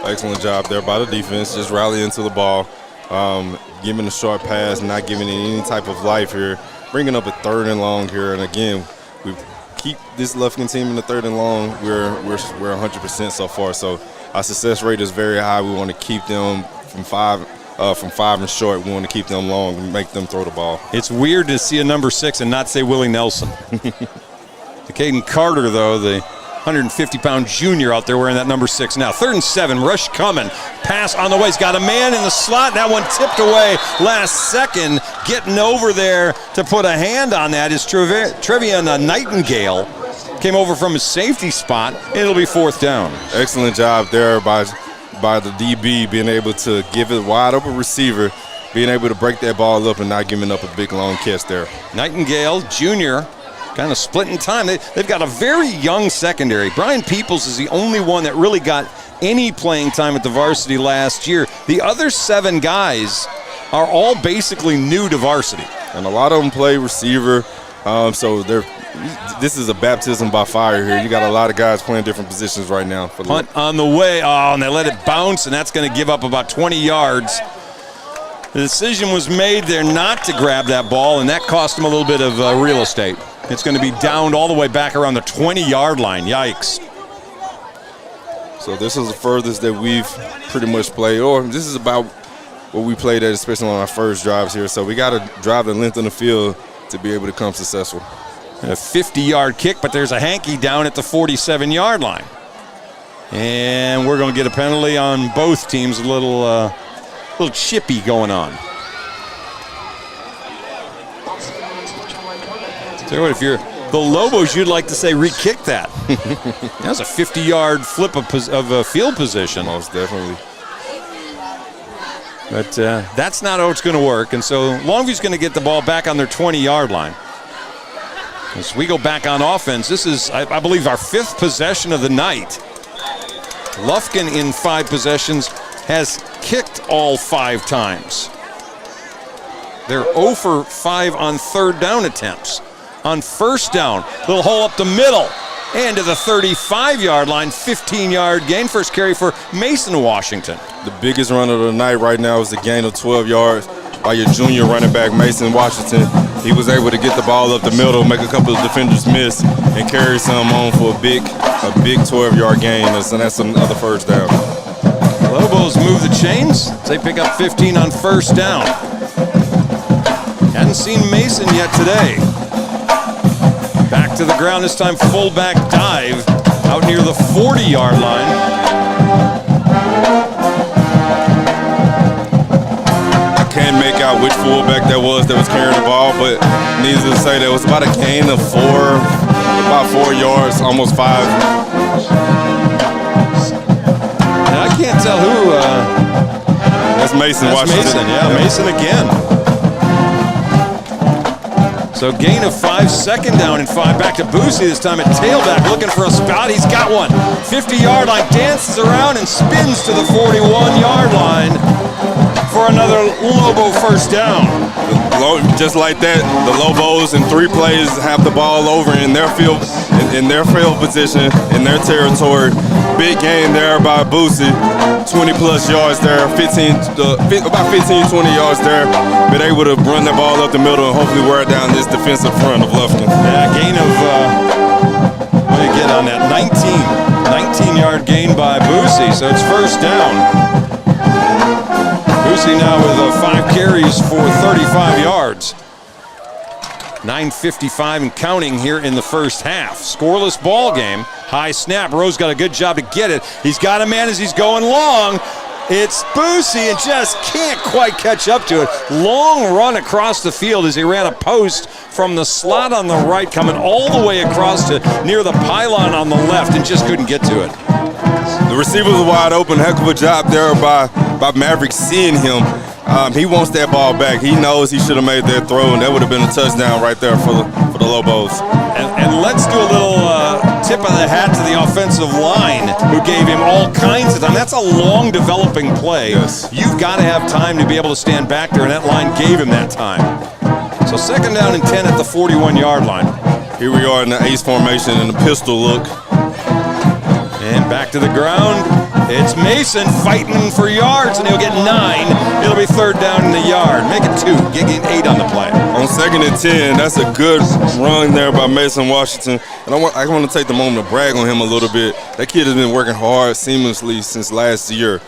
Excellent job there by the defense, just rallying to the ball. Giving a short pass, not giving it any type of life here. Bringing up a 3rd and long here. And again, we keep this Lufkin team in the 3rd and long. We're 100% so far. So our success rate is very high. We want to keep them from 5 and short. We want to keep them long and make them throw the ball. It's weird to see a number 6 and not say Willie Nelson. Decaden Carter, though, the 150-pound junior out there wearing that number 6 now. 3rd and 7, rush coming. Pass on the way. He's got a man in the slot. That one tipped away last second. Getting over there to put a hand on that is Trevian Nightingale. Came over from his safety spot. It'll be 4th down. Excellent job there by the DB, being able to give it wide open receiver, being able to break that ball up and not giving up a big long catch there. Nightingale, junior, kind of splitting time. They've got a very young secondary. Brian Peoples is the only one that really got any playing time at the varsity last year. The other 7 guys are all basically new to varsity. And a lot of them play receiver, so this is a baptism by fire here. You got a lot of guys playing different positions right now. Punt on the way. Oh, and they let it bounce, and that's going to give up about 20 yards. The decision was made there not to grab that ball, and that cost them a little bit of real estate. It's going to be downed all the way back around the 20-yard line. Yikes. So this is the furthest that we've pretty much played, or this is about what we played at, especially on our first drives here. So we got to drive the length of the field to be able to come successful. A 50-yard kick, but there's a hanky down at the 47-yard line. And we're going to get a penalty on both teams, a little chippy going on. Tell you what, if you're the Lobos, you'd like to say re-kick that. That was a 50-yard flip of field position. Most definitely. But that's not how it's going to work. And so Longview's going to get the ball back on their 20-yard line. As we go back on offense, this is, I believe, our 5th possession of the night. Lufkin in 5 possessions has kicked all 5 times. They're 0 for 5 on 3rd down attempts. On 1st down, little hole up the middle and to the 35-yard line, 15-yard gain. First carry for Mason Washington. The biggest run of the night right now is the gain of 12 yards by your junior running back, Mason Washington. He was able to get the ball up the middle, make a couple of defenders miss, and carry some on for a big 12-yard gain. And that's another 1st down. Lobos move the chains. They pick up 15 on 1st down. Hadn't seen Mason yet today. Back to the ground, this time fullback dive out near the 40-yard line. I can't make out which fullback that was carrying the ball, but needless to say, that was about a gain of 4 yards, almost 5. And I can't tell who. That's Mason Washington. Mason, yeah, Mason again. So gain of 5, 2nd down and 5. Back to Boosie this time at tailback, looking for a spot. He's got one. 50-yard line, dances around and spins to the 41-yard line for another Lobo 1st down. Just like that, the Lobos in 3 plays have the ball over in their field position, in their territory. Big gain there by Boosie. 20-plus yards there, about 15, 20 yards there. Been able to run the ball up the middle and hopefully wear down this defensive front of Lufkin. Yeah, gain of, what do you get on that? 19-yard gain by Boosie, so it's 1st down. Boosie now with 5 carries for 35 yards. 9:55 and counting here in the 1st half. Scoreless ball game. High snap. Rose got a good job to get it. He's got a man as he's going long. It's Boosie and just can't quite catch up to it. Long run across the field as he ran a post from the slot on the right, coming all the way across to near the pylon on the left, and just couldn't get to it. The receiver was wide open. Heck of a job there by Maverick seeing him. He wants that ball back. He knows he should have made that throw, and that would have been a touchdown right there for the Lobos. And let's do a little tip of the hat to the offensive line, who gave him all kinds of time. That's a long developing play. Yes. You've got to have time to be able to stand back there, and that line gave him that time. So 2nd down and 10 at the 41-yard line. Here we are in the ace formation and the pistol look. And back to the ground. It's Mason fighting for yards, and he'll get 9. It'll be 3rd down in the yard. Make it 2. Getting 8 on the play. On 2nd and 10, that's a good run there by Mason Washington. And I want to take the moment to brag on him a little bit. That kid has been working hard seamlessly since last year,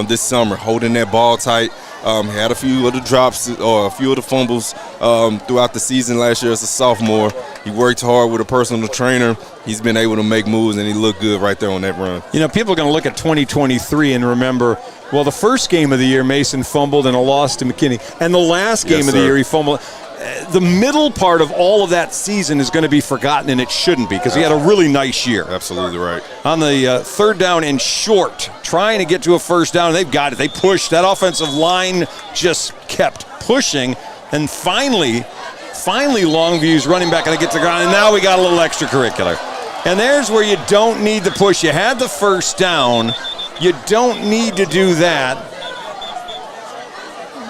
this summer, holding that ball tight. He had a few of the drops or a few of the fumbles throughout the season last year as a sophomore. He worked hard with a personal trainer. He's been able to make moves, and he looked good right there on that run. You know, people are going to look at 2023 and remember, well, the first game of the year, Mason fumbled and a loss to McKinney. And the last game of the year, he fumbled. The middle part of all of that season is going to be forgotten, and it shouldn't be because he had a really nice year. Absolutely right. On the third down and short, trying to get to a first down, they've got it. They pushed. That offensive line just kept pushing, and finally Longview's running back going to get to the ground, and now we got a little extracurricular. And there's where you don't need the push. You had the first down. You don't need to do that.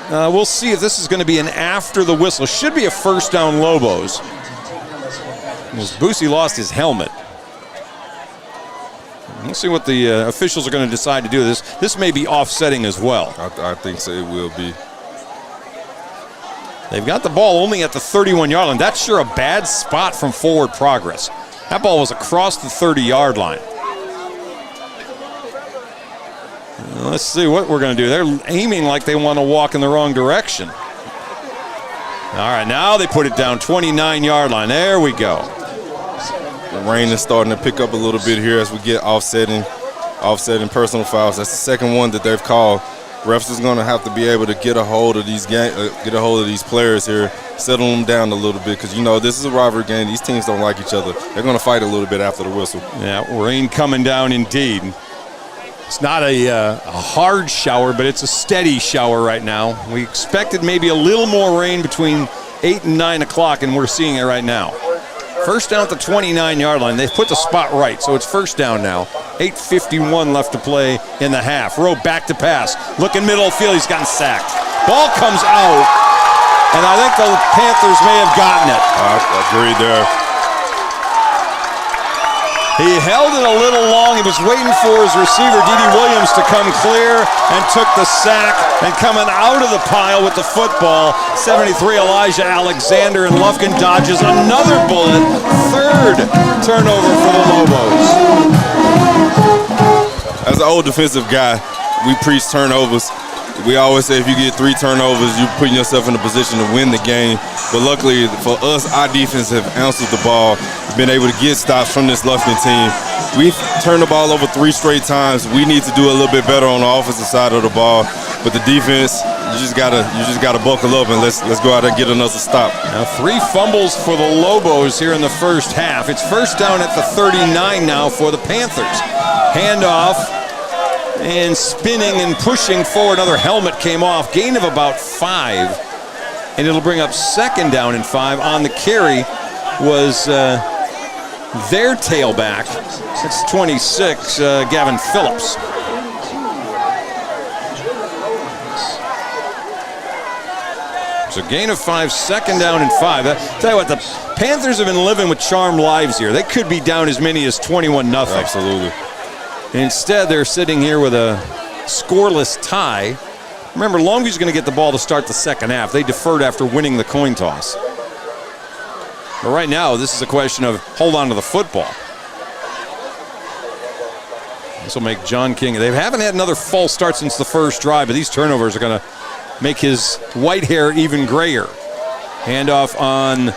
We'll see if this is going to be an after the whistle. Should be a first down Lobos. Boosie lost his helmet. Let's see what the officials are going to decide to do. This may be offsetting as well. I think so. It will be. They've got the ball only at the 31-yard line. That's sure a bad spot from forward progress. That ball was across the 30-yard line. Let's see what we're going to do. They're aiming like they want to walk in the wrong direction. All right, now they put it down 29-yard line. There we go. The rain is starting to pick up a little bit here as we get offsetting personal fouls. That's the second one that they've called. Refs is going to have to be able to get a hold of these players here, settle them down a little bit because, you know, this is a rivalry game. These teams don't like each other. They're going to fight a little bit after the whistle. Yeah, rain coming down indeed. It's not a hard shower, but it's a steady shower right now. We expected maybe a little more rain between 8 and 9 o'clock, and we're seeing it right now. First down at the 29-yard line. They've put the spot right, so it's first down now. 8:51 left to play in the half. Rowe back to pass. Looking middle field. He's gotten sacked. Ball comes out, and I think the Panthers may have gotten it. I agree there. He held it a little long. He was waiting for his receiver, D.D. Williams, to come clear and took the sack. And coming out of the pile with the football, 73 Elijah Alexander, and Lufkin dodges another bullet. Third turnover for the Lobos. As an old defensive guy, we preach turnovers. We always say if you get 3 turnovers, you're putting yourself in a position to win the game. But luckily for us, our defense have answered the ball, been able to get stops from this Lufkin team. We've turned the ball over 3 straight times. We need to do a little bit better on the offensive side of the ball. But the defense, you just gotta buckle up and let's go out and get another stop. Now 3 fumbles for the Lobos here in the first half. It's first down at the 39 now for the Panthers. Handoff. And spinning and pushing forward, another helmet came off. Gain of about 5. And it'll bring up second down and 5. On the carry was their tailback. It's 26, Gavin Phillips. So gain of 5, second down and 5. Tell you what, the Panthers have been living with charmed lives here. They could be down as many as 21-0. Absolutely. Instead, they're sitting here with a scoreless tie. Remember, Longview's going to get the ball to start the second half. They deferred after winning the coin toss. But right now, this is a question of hold on to the football. This will make John King. They haven't had another false start since the first drive, but these turnovers are going to make his white hair even grayer. Handoff on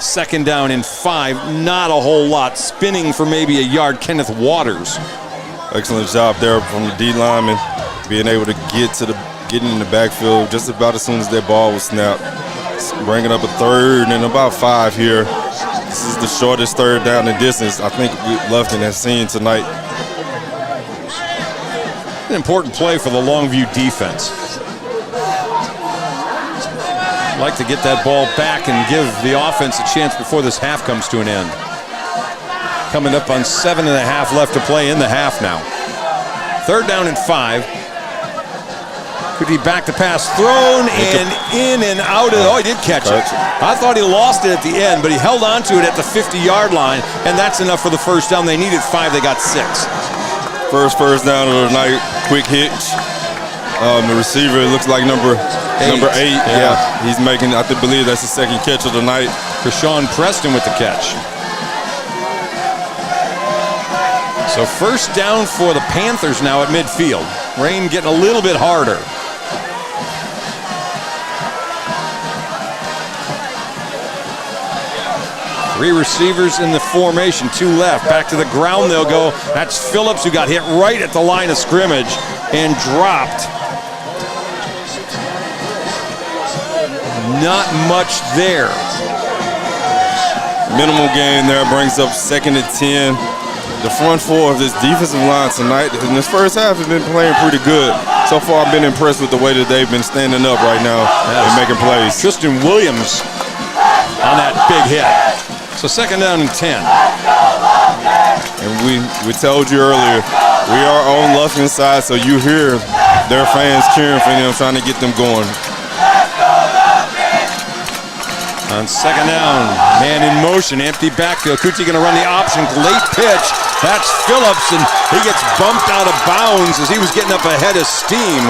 second down and 5, not a whole lot. Spinning for maybe a yard, Kenneth Waters. Excellent job there from the D lineman, being able to get in the backfield just about as soon as that ball was snapped. Bringing up a third and about 5 here. This is the shortest third down in distance I think Lufkin has seen tonight. An important play for the Longview defense. Like to get that ball back and give the offense a chance before this half comes to an end. Coming up on 7.5 left to play in the half now. Third down and 5. Could he back the pass? Thrown and in and out of. Oh, he did catch it. I thought he lost it at the end, but he held on to it at the 50-yard line, and that's enough for the first down. They needed 5. They got 6. First down of the night. Quick hitch. The receiver looks like number 8. Yeah, he's making, I believe that's the second catch of the night. Krishawn Preston with the catch. So first down for the Panthers now at midfield. Rain getting a little bit harder. 3 receivers in the formation, 2 left. Back to the ground they'll go. That's Phillips, who got hit right at the line of scrimmage and dropped. Not much there. Minimal gain there brings up 2nd and 10. The front 4 of this defensive line tonight in this first half has been playing pretty good. So far, I've been impressed with the way that they've been standing up right now and making plays. Tristan Williams on that big hit. So 2nd down and 10. And we told you earlier, we are on Lufkin's side, so you hear their fans cheering for them, trying to get them going. On 2nd down, man in motion, empty backfield. Kuti going to run the option, late pitch. That's Phillips, and he gets bumped out of bounds as he was getting up ahead of steam.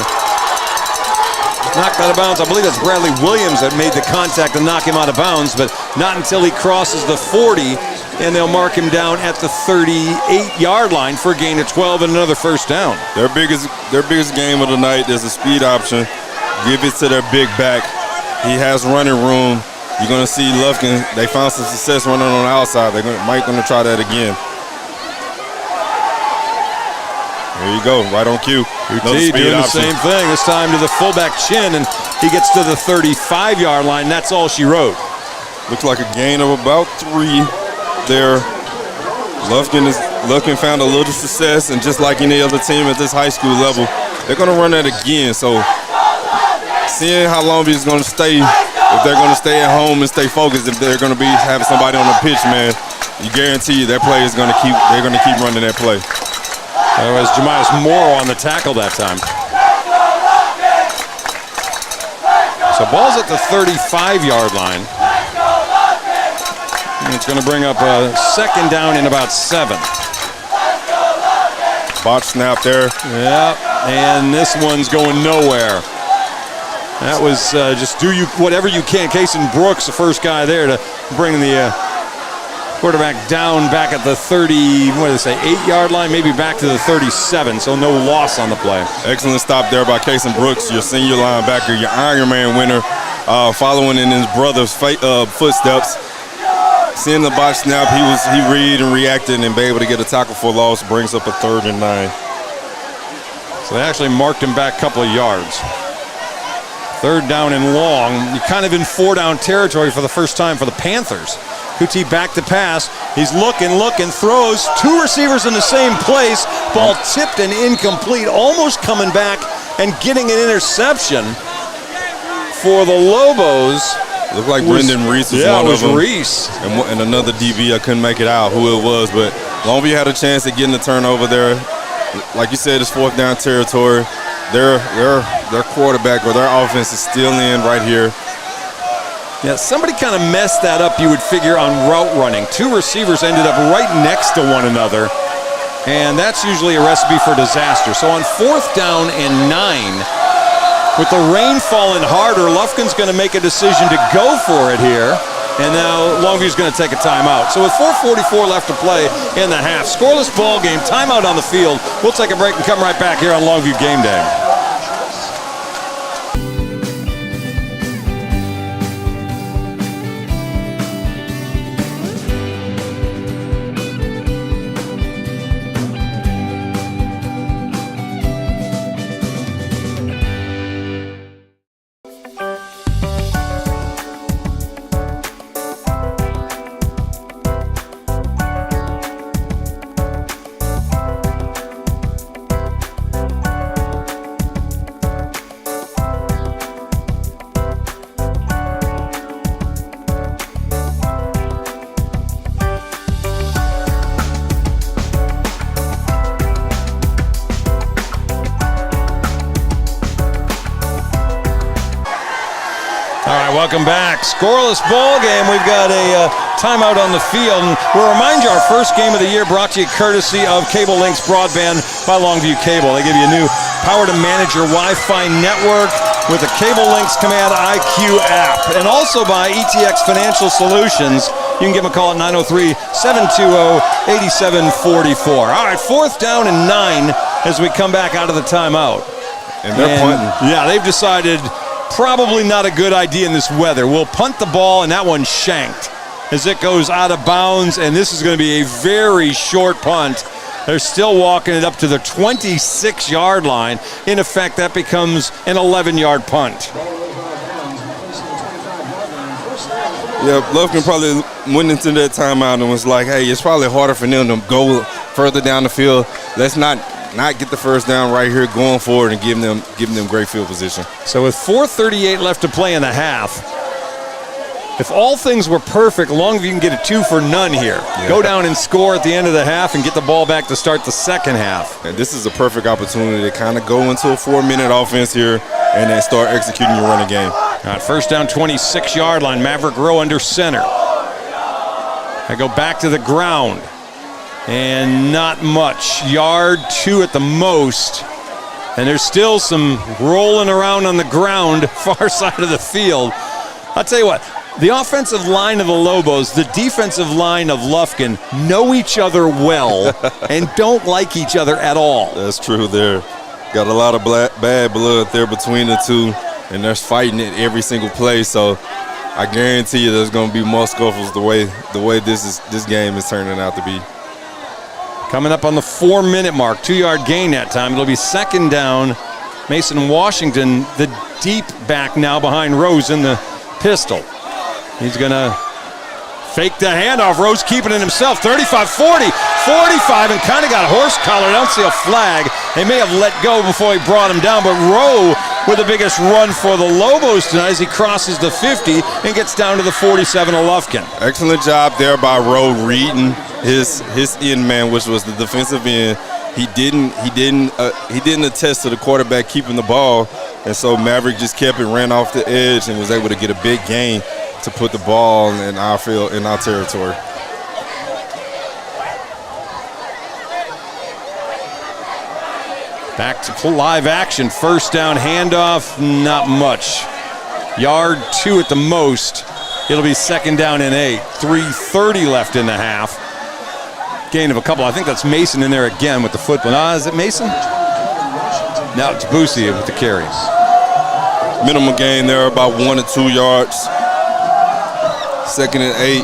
Knocked out of bounds. I believe it's Bradley Williams that made the contact to knock him out of bounds, but not until he crosses the 40, and they'll mark him down at the 38-yard line for a gain of 12 and another 1st down. Their biggest game of the night is a speed option. Give it to their big back. He has running room. You're going to see Lufkin, they found some success running on the outside. They're going to try that again. There you go, right on cue. Kuti doing the same thing, this time to the fullback chin, and he gets to the 35-yard line. That's all she wrote. Looks like a gain of about 3 there. Lufkin found a little success, and just like any other team at this high school level, they're going to run that again. So seeing how Longview is going to stay, if they're going to stay at home and stay focused, if they're going to be having somebody on the pitch, man, you guarantee you that play is going to keep. They're going to keep running that play. That was Jemias Morrow on the tackle that time. So ball's at the 35-yard line. And it's going to bring up a 2nd down in about 7. Botch snap there. Yep, and this one's going nowhere. That was just do whatever you can. Kason Brooks, the first guy there to bring the quarterback down back at the 8-yard line, maybe back to the 37, so no loss on the play. Excellent stop there by Kason Brooks, your senior linebacker, your Ironman winner, following in his brother's footsteps. Seeing the botch snap, he read and reacted and be able to get a tackle for loss, brings up a 3rd and 9. So they actually marked him back a couple of yards. 3rd down and long. You're kind of in 4-down territory for the first time for the Panthers. Kuti back to pass. He's looking, throws. 2 receivers in the same place. Ball tipped and incomplete. Almost coming back and getting an interception for the Lobos. Looked like Brendan Reese was one of them. Reese. And another DB, I couldn't make it out who it was, but Longview had a chance at getting the turnover there. Like you said, it's 4th down territory. Their quarterback or their offense is still in right here. Yeah, somebody kind of messed that up, you would figure, on route running. 2 receivers ended up right next to one another, and that's usually a recipe for disaster. So on 4th down and 9, with the rain falling harder, Lufkin's going to make a decision to go for it here, and now Longview's going to take a timeout. So with 4:44 left to play in the half, scoreless ball game, timeout on the field. We'll take a break and come right back here on Longview Game Day. Welcome back. Scoreless ball game. We've got a timeout on the field. And we'll remind you, our first game of the year brought to you courtesy of CableLynx Broadband by Longview Cable. They give you a new power to manage your Wi-Fi network with the CableLynx Command IQ app. And also by ETX Financial Solutions. You can give them a call at 903-720-8744. All right, 4th down and 9 as we come back out of the timeout. And they're punting. Yeah, they've decided probably not a good idea in this weather. We'll punt the ball, and that one's shanked. as it goes out of bounds, and this is going to be a very short punt. They're still walking it up to the 26-yard line. In effect, that becomes an 11-yard punt. Yeah, Lufkin probably went into that timeout and was like, hey, it's probably harder for them to go further down the field. Let's not get the first down right here, going forward and giving them great field position. So with 4:38 left to play in the half, if all things were perfect, Longview can get a 2 for none here. Yeah. Go down and score at the end of the half and get the ball back to start the second half. And this is a perfect opportunity to kind of go into a 4-minute offense here and then start executing your running game. All right, first down, 26-yard line. Maverick Rowe under center. I go back to the ground. And not much. Yard 2 at the most. And there's still some rolling around on the ground, far side of the field. I'll tell you what, the offensive line of the Lobos, the defensive line of Lufkin know each other well and don't like each other at all. That's true there. Got a lot of bad blood there between the two, and they're fighting it every single play. So I guarantee you there's going to be more scuffles the way this game is turning out to be. Coming up on the 4-minute mark, 2-yard gain that time. It'll be second down. Mason Washington, the deep back now behind Rose in the pistol. He's going to fake the handoff. Rose keeping it himself. 35, 40, 45, and kind of got horse collared. I don't see a flag. They may have let go before he brought him down, but Rowe with the biggest run for the Lobos tonight as he crosses the 50 and gets down to the 47 of Lufkin. Excellent job there by Rowe reading his end man, which was the defensive end. He didn't attest to the quarterback keeping the ball, and so Maverick just kept it, ran off the edge, and was able to get a big gain to put the ball in our field, in our territory. Back to live action, first down handoff, not much. Yard 2 at the most. It'll be second down and 8. 3:30 left in the half. Gain of a couple. I think that's Mason in there again with the football. Is it Mason? No, it's Boosie with the carries. Minimum gain there, about 1 or 2 yards. Second and 8.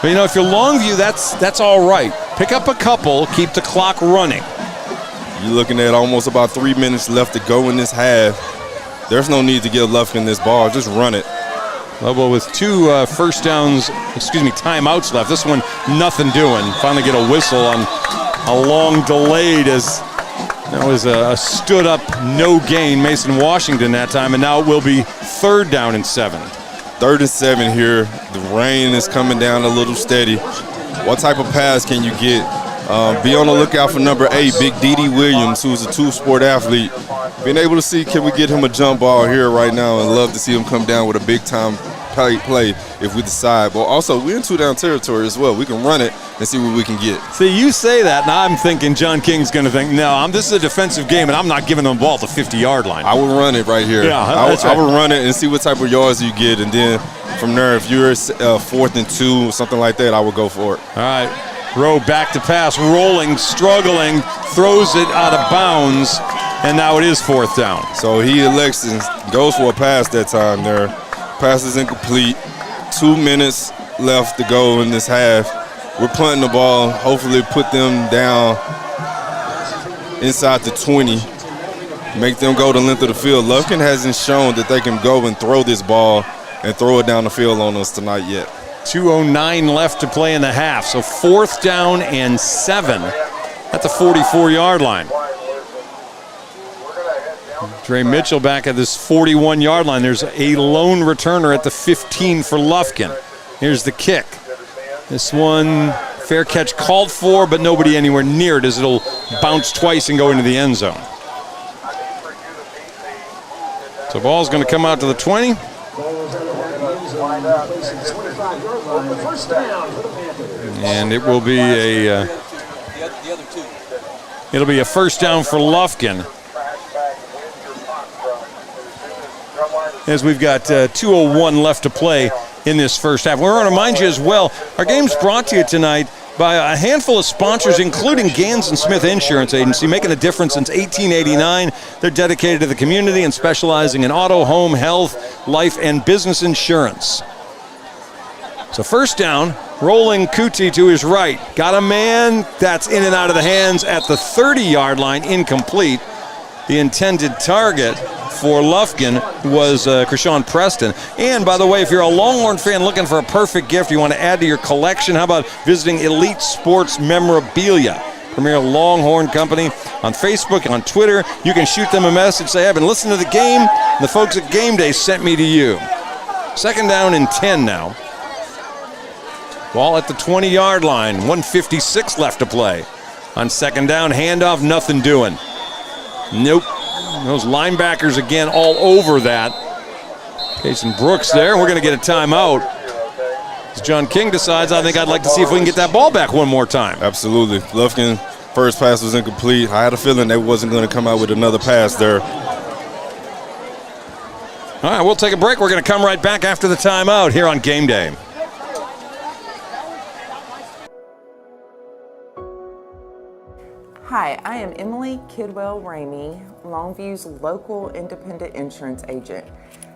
But you know, if you're Longview, that's all right. Pick up a couple, keep the clock running. You're looking at almost about 3 minutes left to go in this half. There's no need to give Lufkin this ball. Just run it. Lobo with 2 timeouts left. This one, nothing doing. Finally get a whistle on a long delayed as that was a stood up, no gain. Mason Washington that time, and now it will be third down and 7. 3rd and 7 here. The rain is coming down a little steady. What type of pass can you get? Be on the lookout for number 8, Big D.D. Williams, who's a 2-sport athlete. Being able to see, can we get him a jump ball here right now, and love to see him come down with a big-time play if we decide. But also, we're in 2-down territory as well. We can run it and see what we can get. See, you say that, and I'm thinking John King's going to think, no, this is a defensive game, and I'm not giving them the ball at the 50-yard line. I would run it right here. Yeah, I would run it and see what type of yards you get, and then from there, if you're 4th and 2 or something like that, I would go for it. All right. Rowe back to pass, rolling, struggling, throws it out of bounds, and now it is 4th down. So he elects and goes for a pass that time there. Pass is incomplete. 2 minutes left to go in this half. We're punting the ball, hopefully put them down inside the 20, make them go the length of the field. Lufkin hasn't shown that they can go and throw this ball and throw it down the field on us tonight yet. 2:09 left to play in the half, so 4th down and 7 at the 44-yard line. Dre Mitchell back at this 41-yard line. There's a lone returner at the 15 for Lufkin. Here's the kick. This one, fair catch called for, but nobody anywhere near it as it'll bounce twice and go into the end zone. So ball's going to come out to the 20. And it will be it'll be a first down for Lufkin. As we've got 2:01 left to play in this first half. We want to remind you as well, our game's brought to you tonight by a handful of sponsors, including Gans and Smith Insurance Agency, making a difference since 1889. They're dedicated to the community and specializing in auto, home, health, life, and business insurance. So first down, rolling Kuti to his right. Got a man that's in and out of the hands at the 30-yard line, incomplete. The intended target for Lufkin was Krishawn Preston. And by the way, if you're a Longhorn fan looking for a perfect gift you want to add to your collection, how about visiting Elite Sports Memorabilia, premier Longhorn company, on Facebook, on Twitter. You can shoot them a message, say, I've been listening to the game, and the folks at Game Day sent me to you. Second down and 10 now. Ball at the 20-yard line, 1:56 left to play. On second down, handoff, nothing doing. Nope. Those linebackers again all over that. Jason Brooks there. We're going to get a timeout. As John King decides, I think I'd like to see if we can get that ball back one more time. Absolutely. Lufkin, first pass was incomplete. I had a feeling they wasn't going to come out with another pass there. All right, we'll take a break. We're going to come right back after the timeout here on Game Day. Hi, I am Emily Kidwell-Ramey, Longview's local independent insurance agent.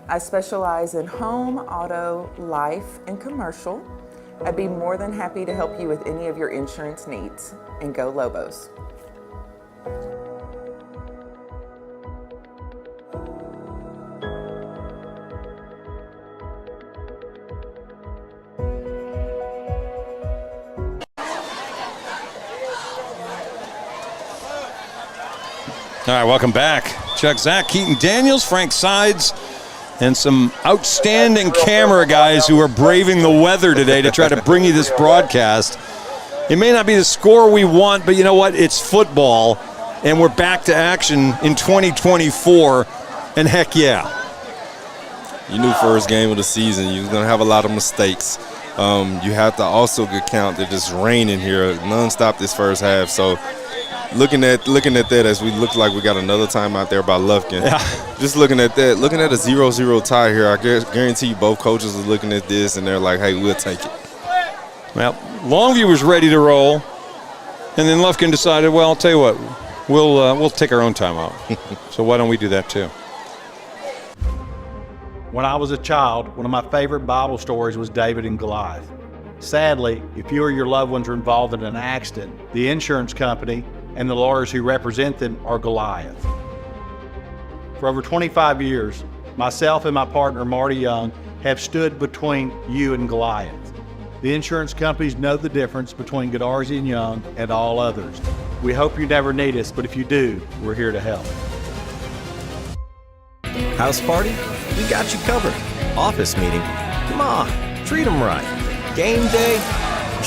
I specialize in home, auto, life, and commercial. I'd be more than happy to help you with any of your insurance needs. And go Lobos. All right, welcome back. Chuck Zach, Keaton Daniels, Frank Sides, and some outstanding camera guys who are braving the weather today to try to bring you this broadcast. It may not be the score we want, but you know what? It's football, and we're back to action in 2024, and heck yeah. You knew first game of the season, you was going to have a lot of mistakes. You have to also get count that it's raining here nonstop this first half, so looking at that as we look like we got another time out there by Lufkin. Yeah. Just looking at that, looking at a 0-0 tie here, I guarantee you both coaches are looking at this and they're like, hey, we'll take it. Well, Longview was ready to roll, and then Lufkin decided, well, I'll tell you what, we'll take our own timeout. So why don't we do that too? When I was a child, one of my favorite Bible stories was David and Goliath. Sadly, if you or your loved ones are involved in an accident, the insurance company and the lawyers who represent them are Goliath. For over 25 years, myself and my partner, Marty Young, have stood between you and Goliath. The insurance companies know the difference between Godarzi and Young and all others. We hope you never need us, but if you do, we're here to help. House party? We got you covered. Office meeting? Come on, treat them right. Game day?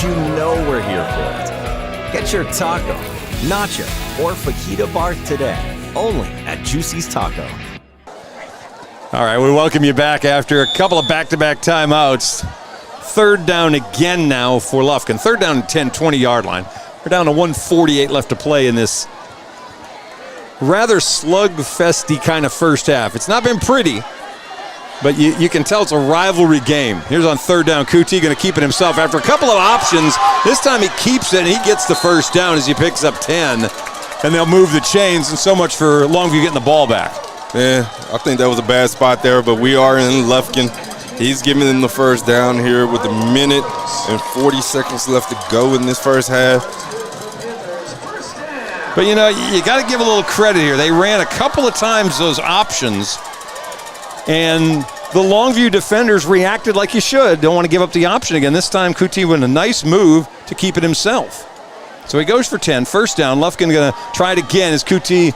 You know we're here for it. Get your taco, nacho, or fajita bar today, only at Juicy's Taco. All right, we welcome you back after a couple of back-to-back timeouts. Third down again now for Lufkin. Third down and 10, 20-yard line. We're down to 1:48 left to play in this rather slugfesty kind of first half. It's not been pretty, but you can tell it's a rivalry game. Here's on third down, Kuti going to keep it himself. After a couple of options, this time he keeps it and he gets the first down as he picks up 10. And they'll move the chains, and so much for Longview getting the ball back. Yeah, I think that was a bad spot there, but we are in Lufkin. He's giving them the first down here with 1 minute and 40 seconds left to go in this first half. But, you know, you got to give a little credit here. They ran a couple of times those options, and the Longview defenders reacted like you should. Don't want to give up the option again. This time, Kuti with a nice move to keep it himself. So he goes for 10, first down. Lufkin going to try it again as Kuti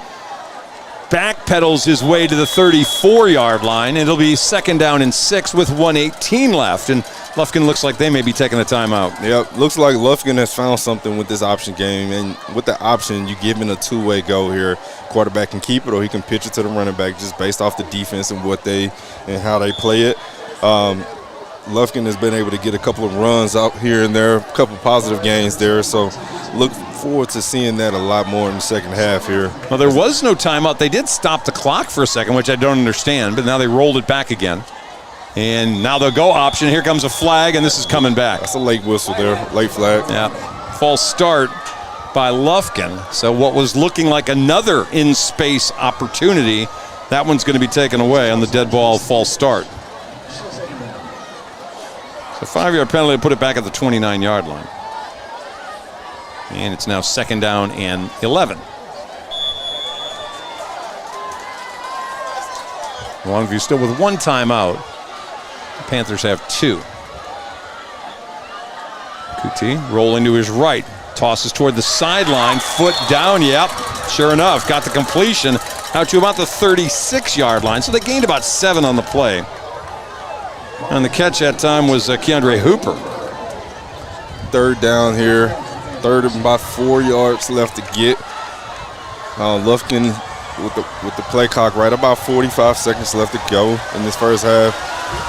backpedals his way to the 34-yard line. It'll be second down and 6 with 1:18 left, and Lufkin looks like they may be taking a timeout. Yep, looks like Lufkin has found something with this option game, and with the option, you give him a two-way go here. Quarterback can keep it, or he can pitch it to the running back just based off the defense and how they play it. Lufkin has been able to get a couple of runs out here and there, a couple of positive gains there, so look forward to seeing that a lot more in the second half here. Well, there was no timeout. They did stop the clock for a second, which I don't understand, but now they rolled it back again. And now they'll go option. Here comes a flag, and this is coming back. That's a late whistle there, late flag. Yeah, false start by Lufkin. So what was looking like another in-space opportunity, that one's going to be taken away on the dead ball false start. The 5-yard penalty put it back at the 29-yard line. And it's now 2nd down and 11. Longview still with 1 timeout. The Panthers have 2. Kuti rolling to his right. Tosses toward the sideline. Foot down. Yep. Sure enough. Got the completion out to about the 36-yard line. So they gained about 7 on the play. And the catch that time was Keandre Hooper. 3rd down here. 3rd and about 4 yards left to get. Lufkin with the play clock right about 45 seconds left to go in this first half.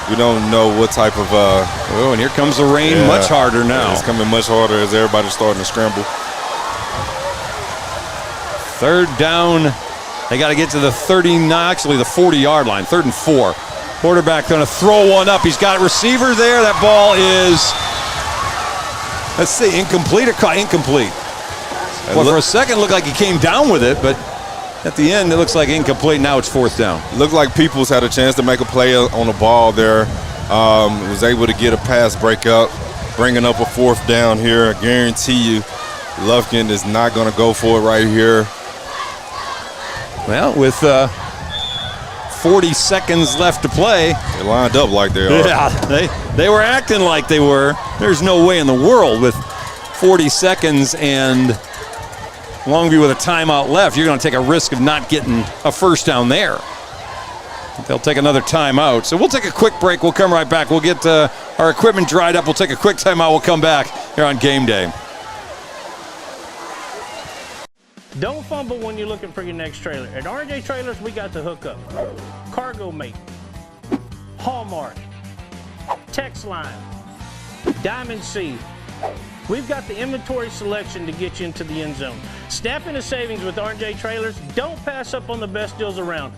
We don't know what type of oh, and here comes the rain much harder now. It's coming much harder as everybody's starting to scramble. 3rd down. They got to get to the 40-yard line. 3rd and 4. Quarterback going to throw one up. He's got a receiver there. That ball is, let's see, incomplete or incomplete. Well, for a second, it looked like he came down with it, but at the end, it looks like incomplete. Now it's 4th down. Looked like Peoples had a chance to make a play on the ball there. Was able to get a pass breakup, bringing up a 4th down here. I guarantee you, Lufkin is not going to go for it right here. Well, with 40 seconds left to play. They lined up like they are. Yeah, they were acting like they were. There's no way in the world with 40 seconds and Longview with a timeout left, you're going to take a risk of not getting a 1st down there. They'll take another timeout. So we'll take a quick break. We'll come right back. We'll get our equipment dried up. We'll take a quick timeout. We'll come back here on Game Day. Don't fumble when you're looking for your next trailer. At R&J Trailers, we got the hookup. Cargo Mate, Hallmark, Text Line, Diamond C. We've got the inventory selection to get you into the end zone. Snap into savings with R&J Trailers. Don't pass up on the best deals around.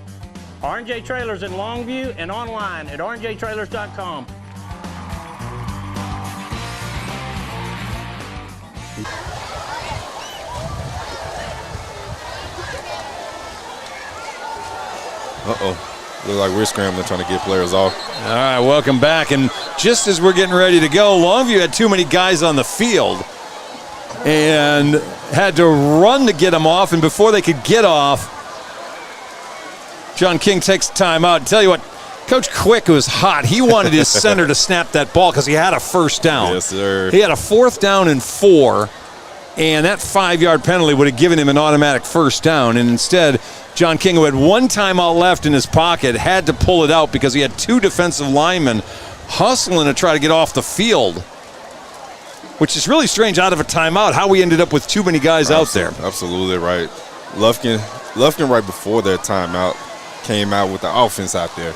R&J Trailers in Longview and online at rnjtrailers.com. Look like we're scrambling trying to get players off. All right, welcome back. And just as we're getting ready to go, Longview had too many guys on the field and had to run to get them off. And before they could get off, John King takes time out. And tell you what, Coach Quick was hot. He wanted his center to snap that ball because he had a 1st down. Yes, sir. He had a 4th down and 4, and that 5-yard penalty would have given him an automatic 1st down. And instead, John King, who had 1 timeout left in his pocket, had to pull it out because he had 2 defensive linemen hustling to try to get off the field, which is really strange out of a timeout, how we ended up with too many guys out there. Absolutely right. Lufkin right before that timeout came out with the offense out there.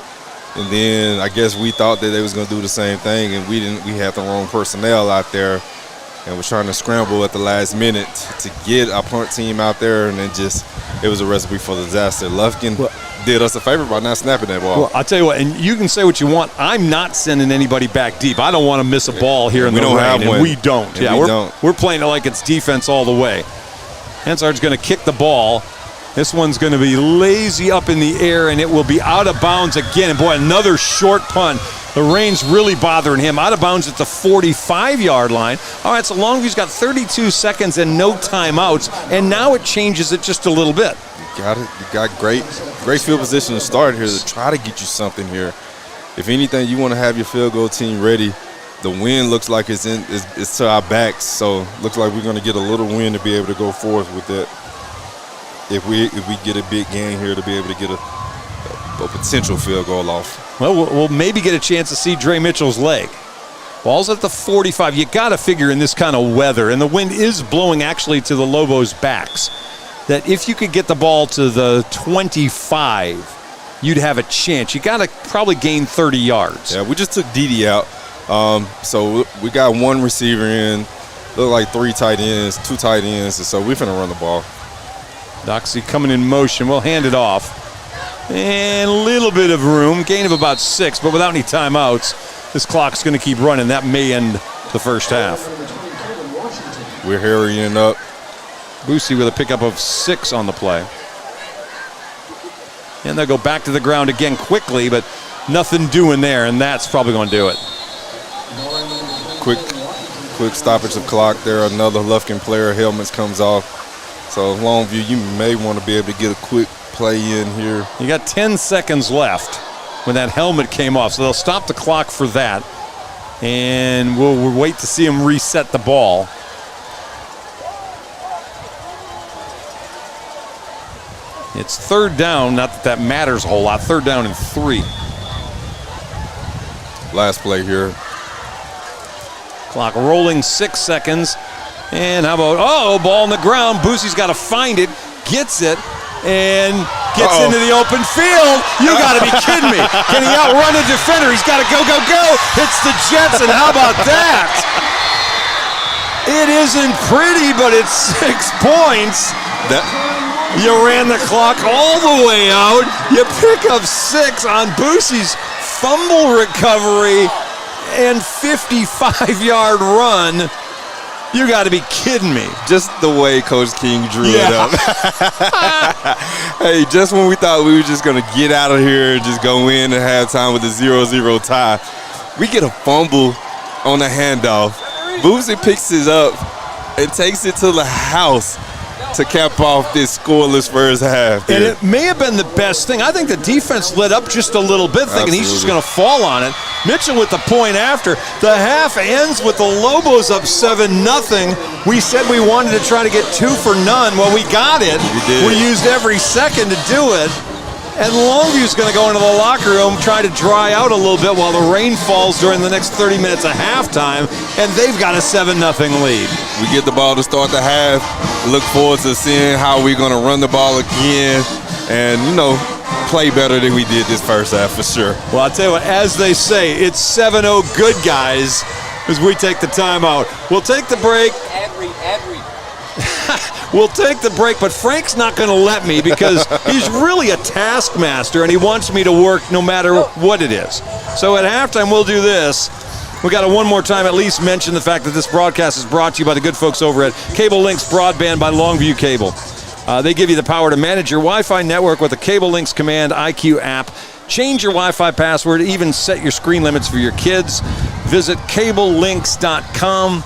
And then I guess we thought that they was going to do the same thing, and we didn't. We had the wrong personnel out there and was trying to scramble at the last minute to get our punt team out there, and it was a recipe for disaster. Lufkin did us a favor by not snapping that ball. Well, I'll tell you what, and you can say what you want. I'm not sending anybody back deep. I don't want to miss a ball here in the rain, and we don't. We're playing it like it's defense all the way. Hansard's going to kick the ball. This one's going to be lazy up in the air, and it will be out of bounds again. And, boy, another short punt. The rain's really bothering him. Out of bounds at the 45-yard line. All right, so Longview's got 32 seconds and no timeouts, and now it changes it just a little bit. You got great field position to start here to try to get you something here. If anything, you want to have your field goal team ready. The wind looks like it's to our backs, so looks like we're going to get a little wind to be able to go forth with that. If we get a big gain here to be able to get a potential field goal off. Well, we'll maybe get a chance to see Dre Mitchell's leg. Ball's at the 45. You got to figure in this kind of weather, and the wind is blowing actually to the Lobos' backs, that if you could get the ball to the 25, you'd have a chance. You got to probably gain 30 yards. Yeah, we just took Dede out. So we got 1 receiver in, look like 3 tight ends, 2 tight ends, and so we're finna run the ball. Doxey coming in motion. We'll hand it off. And a little bit of room, gain of about 6, but without any timeouts, this clock's going to keep running. That may end the first half. We're hurrying up. Boosie with a pickup of 6 on the play. And they'll go back to the ground again quickly, but nothing doing there, and that's probably going to do it. quick stoppage of clock there. Another Lufkin player, helmets comes off. So Longview, you may want to be able to get a quick play in here. You got 10 seconds left when that helmet came off, so they'll stop the clock for that. And we'll wait to see him reset the ball. It's third down, not that that matters a whole lot. Third down and 3. Last play here. Clock rolling, 6 seconds. And how about, ball on the ground. Boosie's got to find it, gets it, and gets into the open field. You got to be kidding me. Can he outrun a defender? He's got to go. Hits the Jets, and how about that? It isn't pretty, but it's 6 points. You ran the clock all the way out. You pick up 6 on Boosie's fumble recovery and 55-yard run. You got to be kidding me. Just the way Coach King drew it up. Hey, just when we thought we were just going to get out of here and just go in at halftime with a 0-0 tie, we get a fumble on the handoff. Boosie picks it up and takes it to the house to cap off this scoreless first half. And it may have been the best thing. I think the defense lit up just a little bit, thinking he's just going to fall on it. Mitchell with the point after. The half ends with the Lobos up 7-0. We said we wanted to try to get 2 for none. Well, we got it. We used every second to do it. And Longview's going to go into the locker room, try to dry out a little bit while the rain falls during the next 30 minutes of halftime, and they've got a 7-0 lead. We get the ball to start the half. Look forward to seeing how we're going to run the ball again and, play better than we did this first half for sure. Well, I'll tell you what, as they say, it's 7-0 good, guys, as we take the timeout. We'll take the break. We'll take the break, but Frank's not going to let me because he's really a taskmaster and he wants me to work no matter what it is. So at halftime, we'll do this. We got to one more time at least mention the fact that this broadcast is brought to you by the good folks over at CableLynx Broadband by Longview Cable. They give you the power to manage your Wi-Fi network with the CableLynx Command IQ app. Change your Wi-Fi password, even set your screen limits for your kids. Visit CableLynx.com.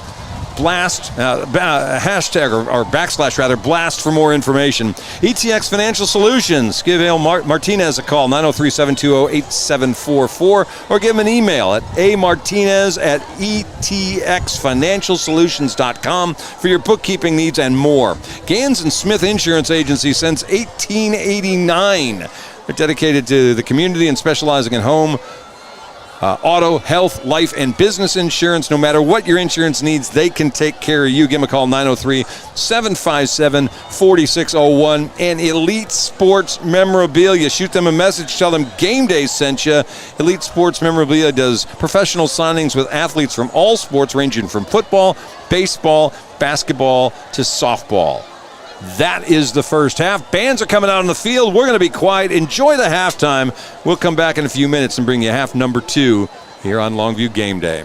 Hashtag or backslash rather, blast for more information. ETX Financial Solutions. Give Al Martinez a call, 903-720-8744, or give him an email at amartinez@etxfinancialsolutions.com for your bookkeeping needs and more. Gans and Smith Insurance Agency since 1889. They're dedicated to the community and specializing in home, auto, health, life, and business insurance. No matter what your insurance needs, they can take care of you. Give them a call, 903-757-4601. And Elite Sports Memorabilia. Shoot them a message. Tell them Game Day sent you. Elite Sports Memorabilia does professional signings with athletes from all sports, ranging from football, baseball, basketball, to softball. That is the first half. Bands are coming out on the field. We're going to be quiet. Enjoy the halftime. We'll come back in a few minutes and bring you half number 2 here on Longview Game Day.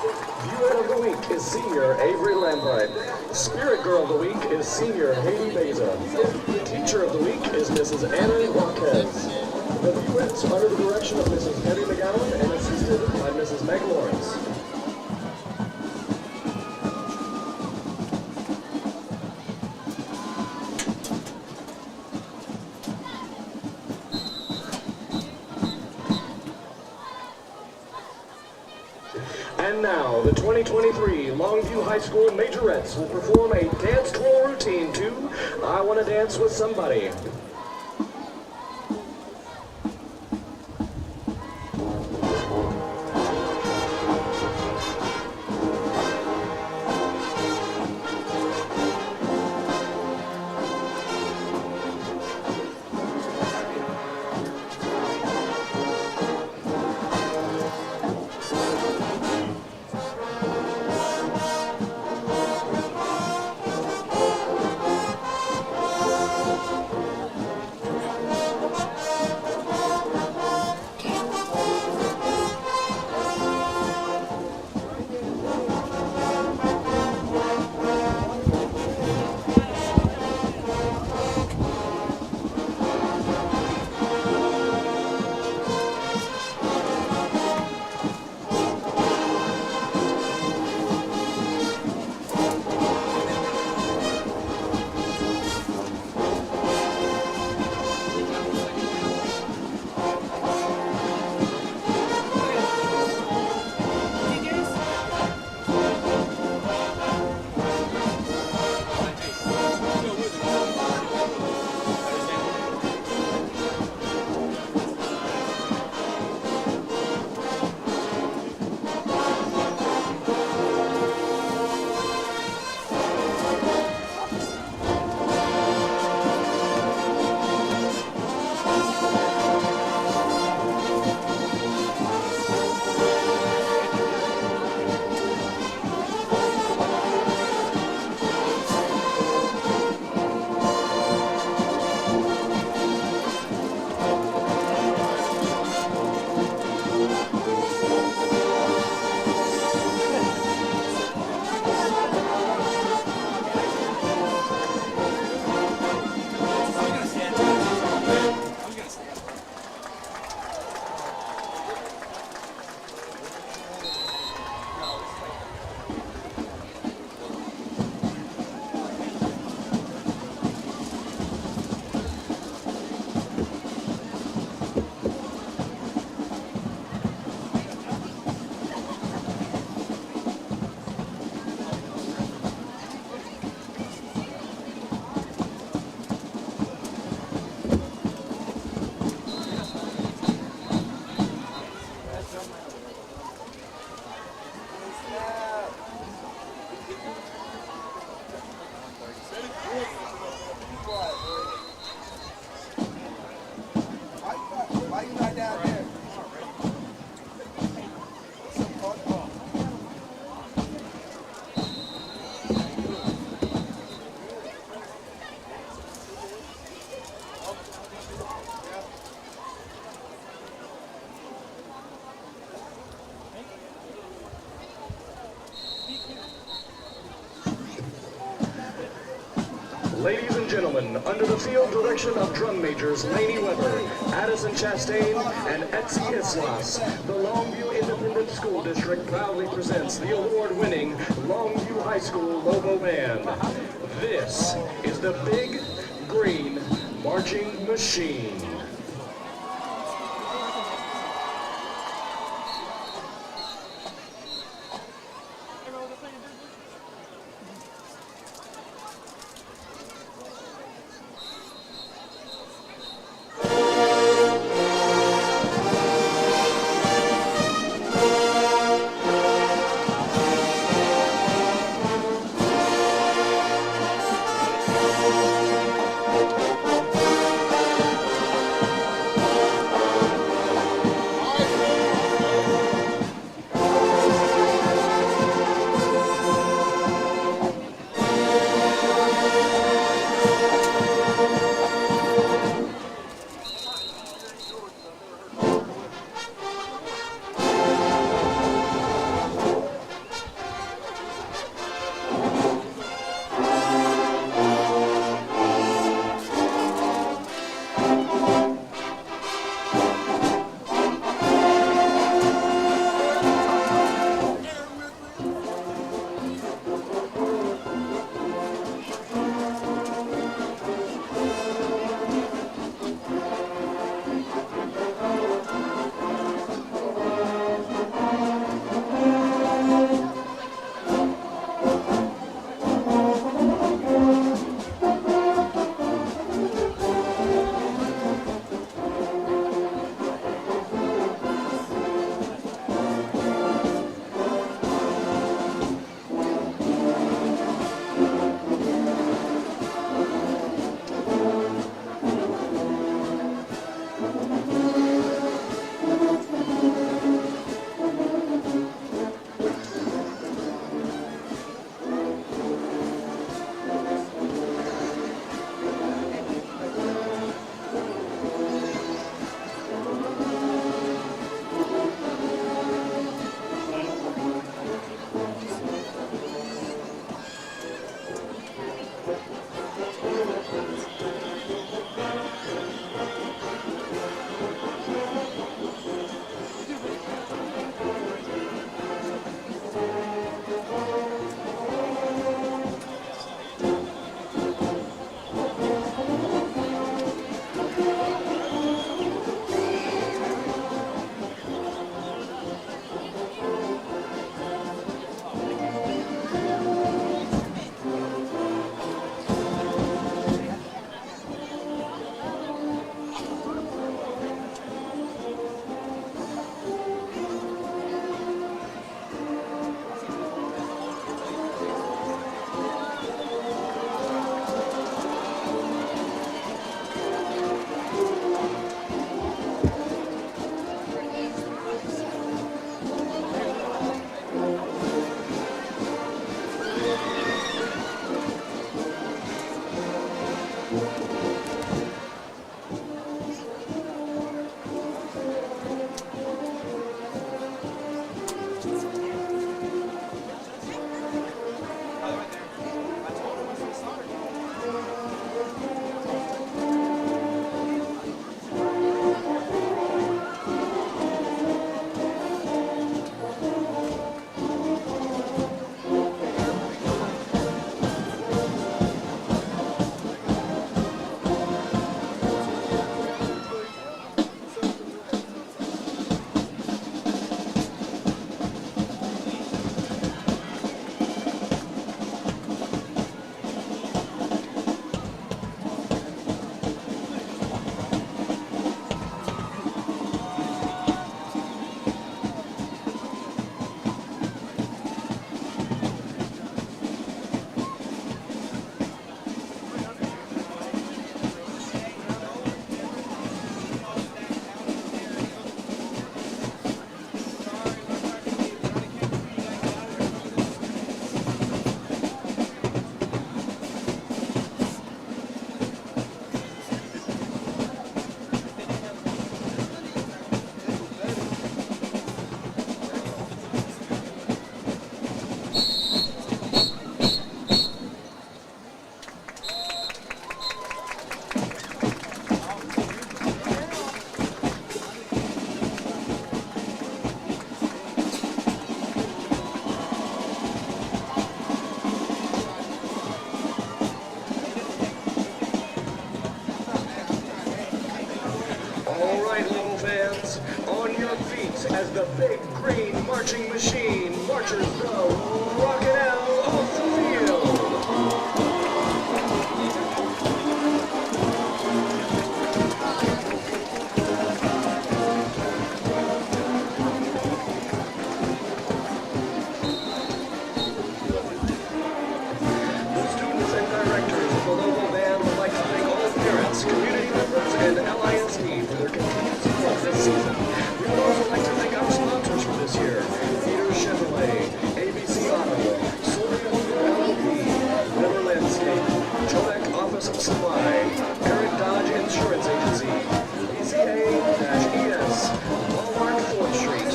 Viewette of the Week is Senior Avery Lampard. Spirit Girl of the Week is Senior Hailey Beza. Teacher of the Week is Mrs. Anna Marquez. The Viewettes under the direction of Mrs. Debbie McGowan and assisted by Mrs. Meg Lawrence. And now, the 2023 Longview High School Majorettes will perform a dance twirl routine to I Wanna Dance with Somebody. Ladies and gentlemen, under the field direction of drum majors Laney Weber, Addison Chastain, and Etsy Islas, the Longview Independent School District proudly presents the award-winning Longview High School Lobo Band. This is the Big Green Marching Machine. the big green marching machine. Marchers go rockin' out off the field. Community members and LISD for their continued support this season. We would also like to thank our sponsors for this year: Peter Chevrolet, ABC Auto, Soria LLP, River Landscape, Jomek Office of Supply, Eric Dodge Insurance Agency, PCA-ES, Walmart 4th Street.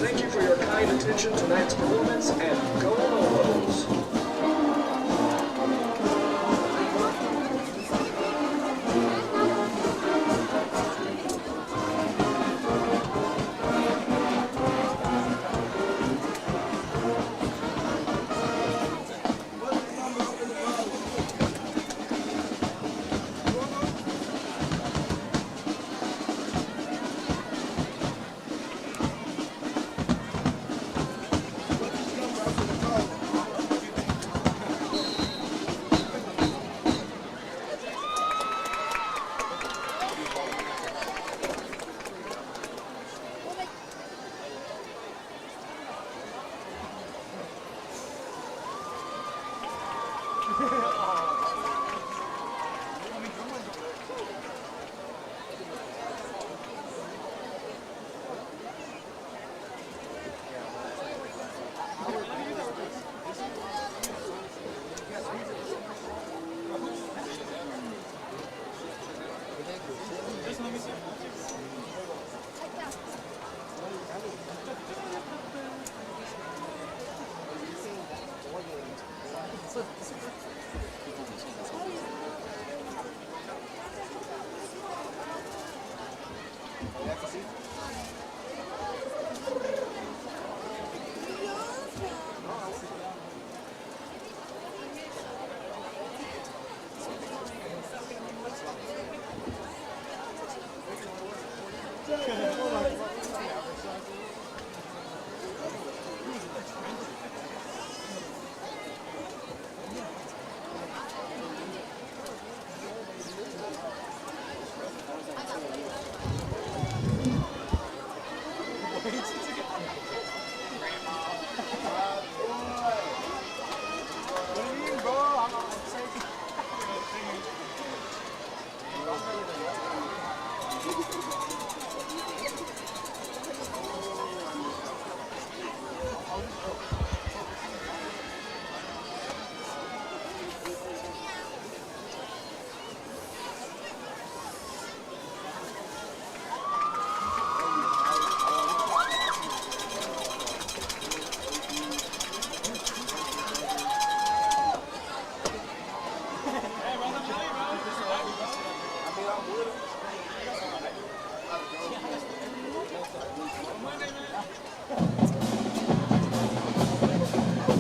Thank you for your kind attention to tonight's performance, and go Lobos!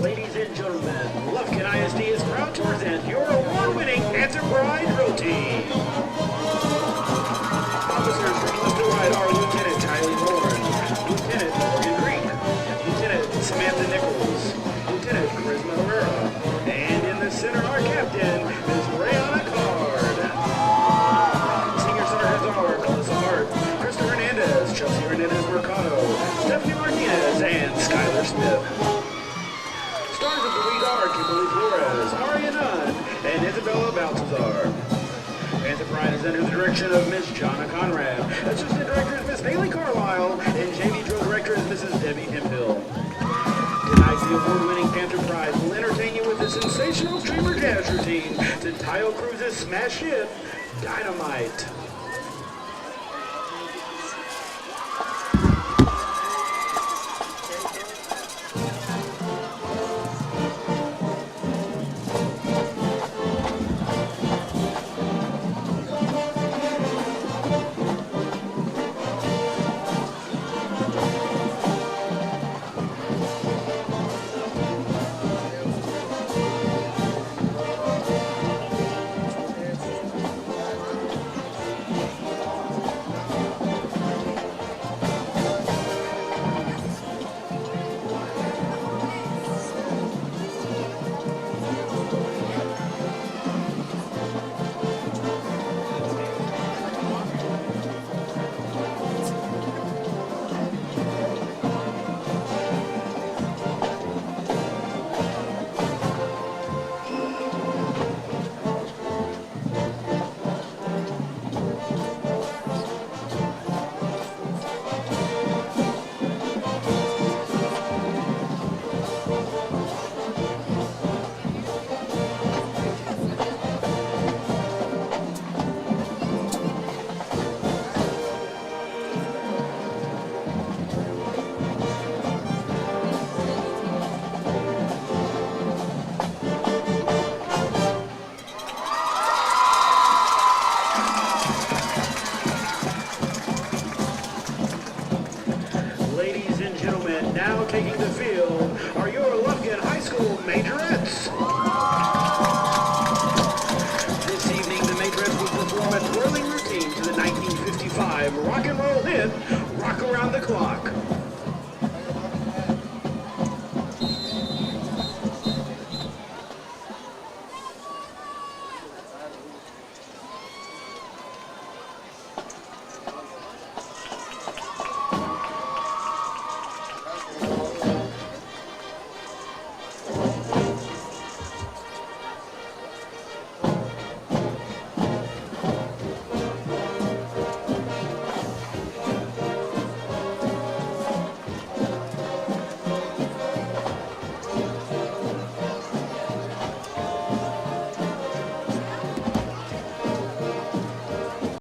Ladies and gentlemen, Lufkin ISD is proud to present your award-winning Panther Pride routine. Officers from left to right are Lieutenant Tylee Horn, Lieutenant Morgan Green, Lieutenant Samantha Nichols, Lieutenant Charisma Herrera, and in the center our captain, Ms. Rayana Card. Senior center heads are Melissa Hart, Krista Hernandez, Chelsea Hernandez Mercado, Stephanie Martinez, and Skylar Smith. Stars of the league are Kimberly Flores, Aria Nunn, and Isabella Baltazar. Panther Pride is under the direction of Ms. Jonna Conrad. Assistant Director is Ms. Haley Carlisle, and JV Drill Director is Mrs. Debbie Hemphill. Tonight, the award-winning Panther Pride will entertain you with a sensational streamer jazz routine to Tile Cruise's smash hit, Dynamite.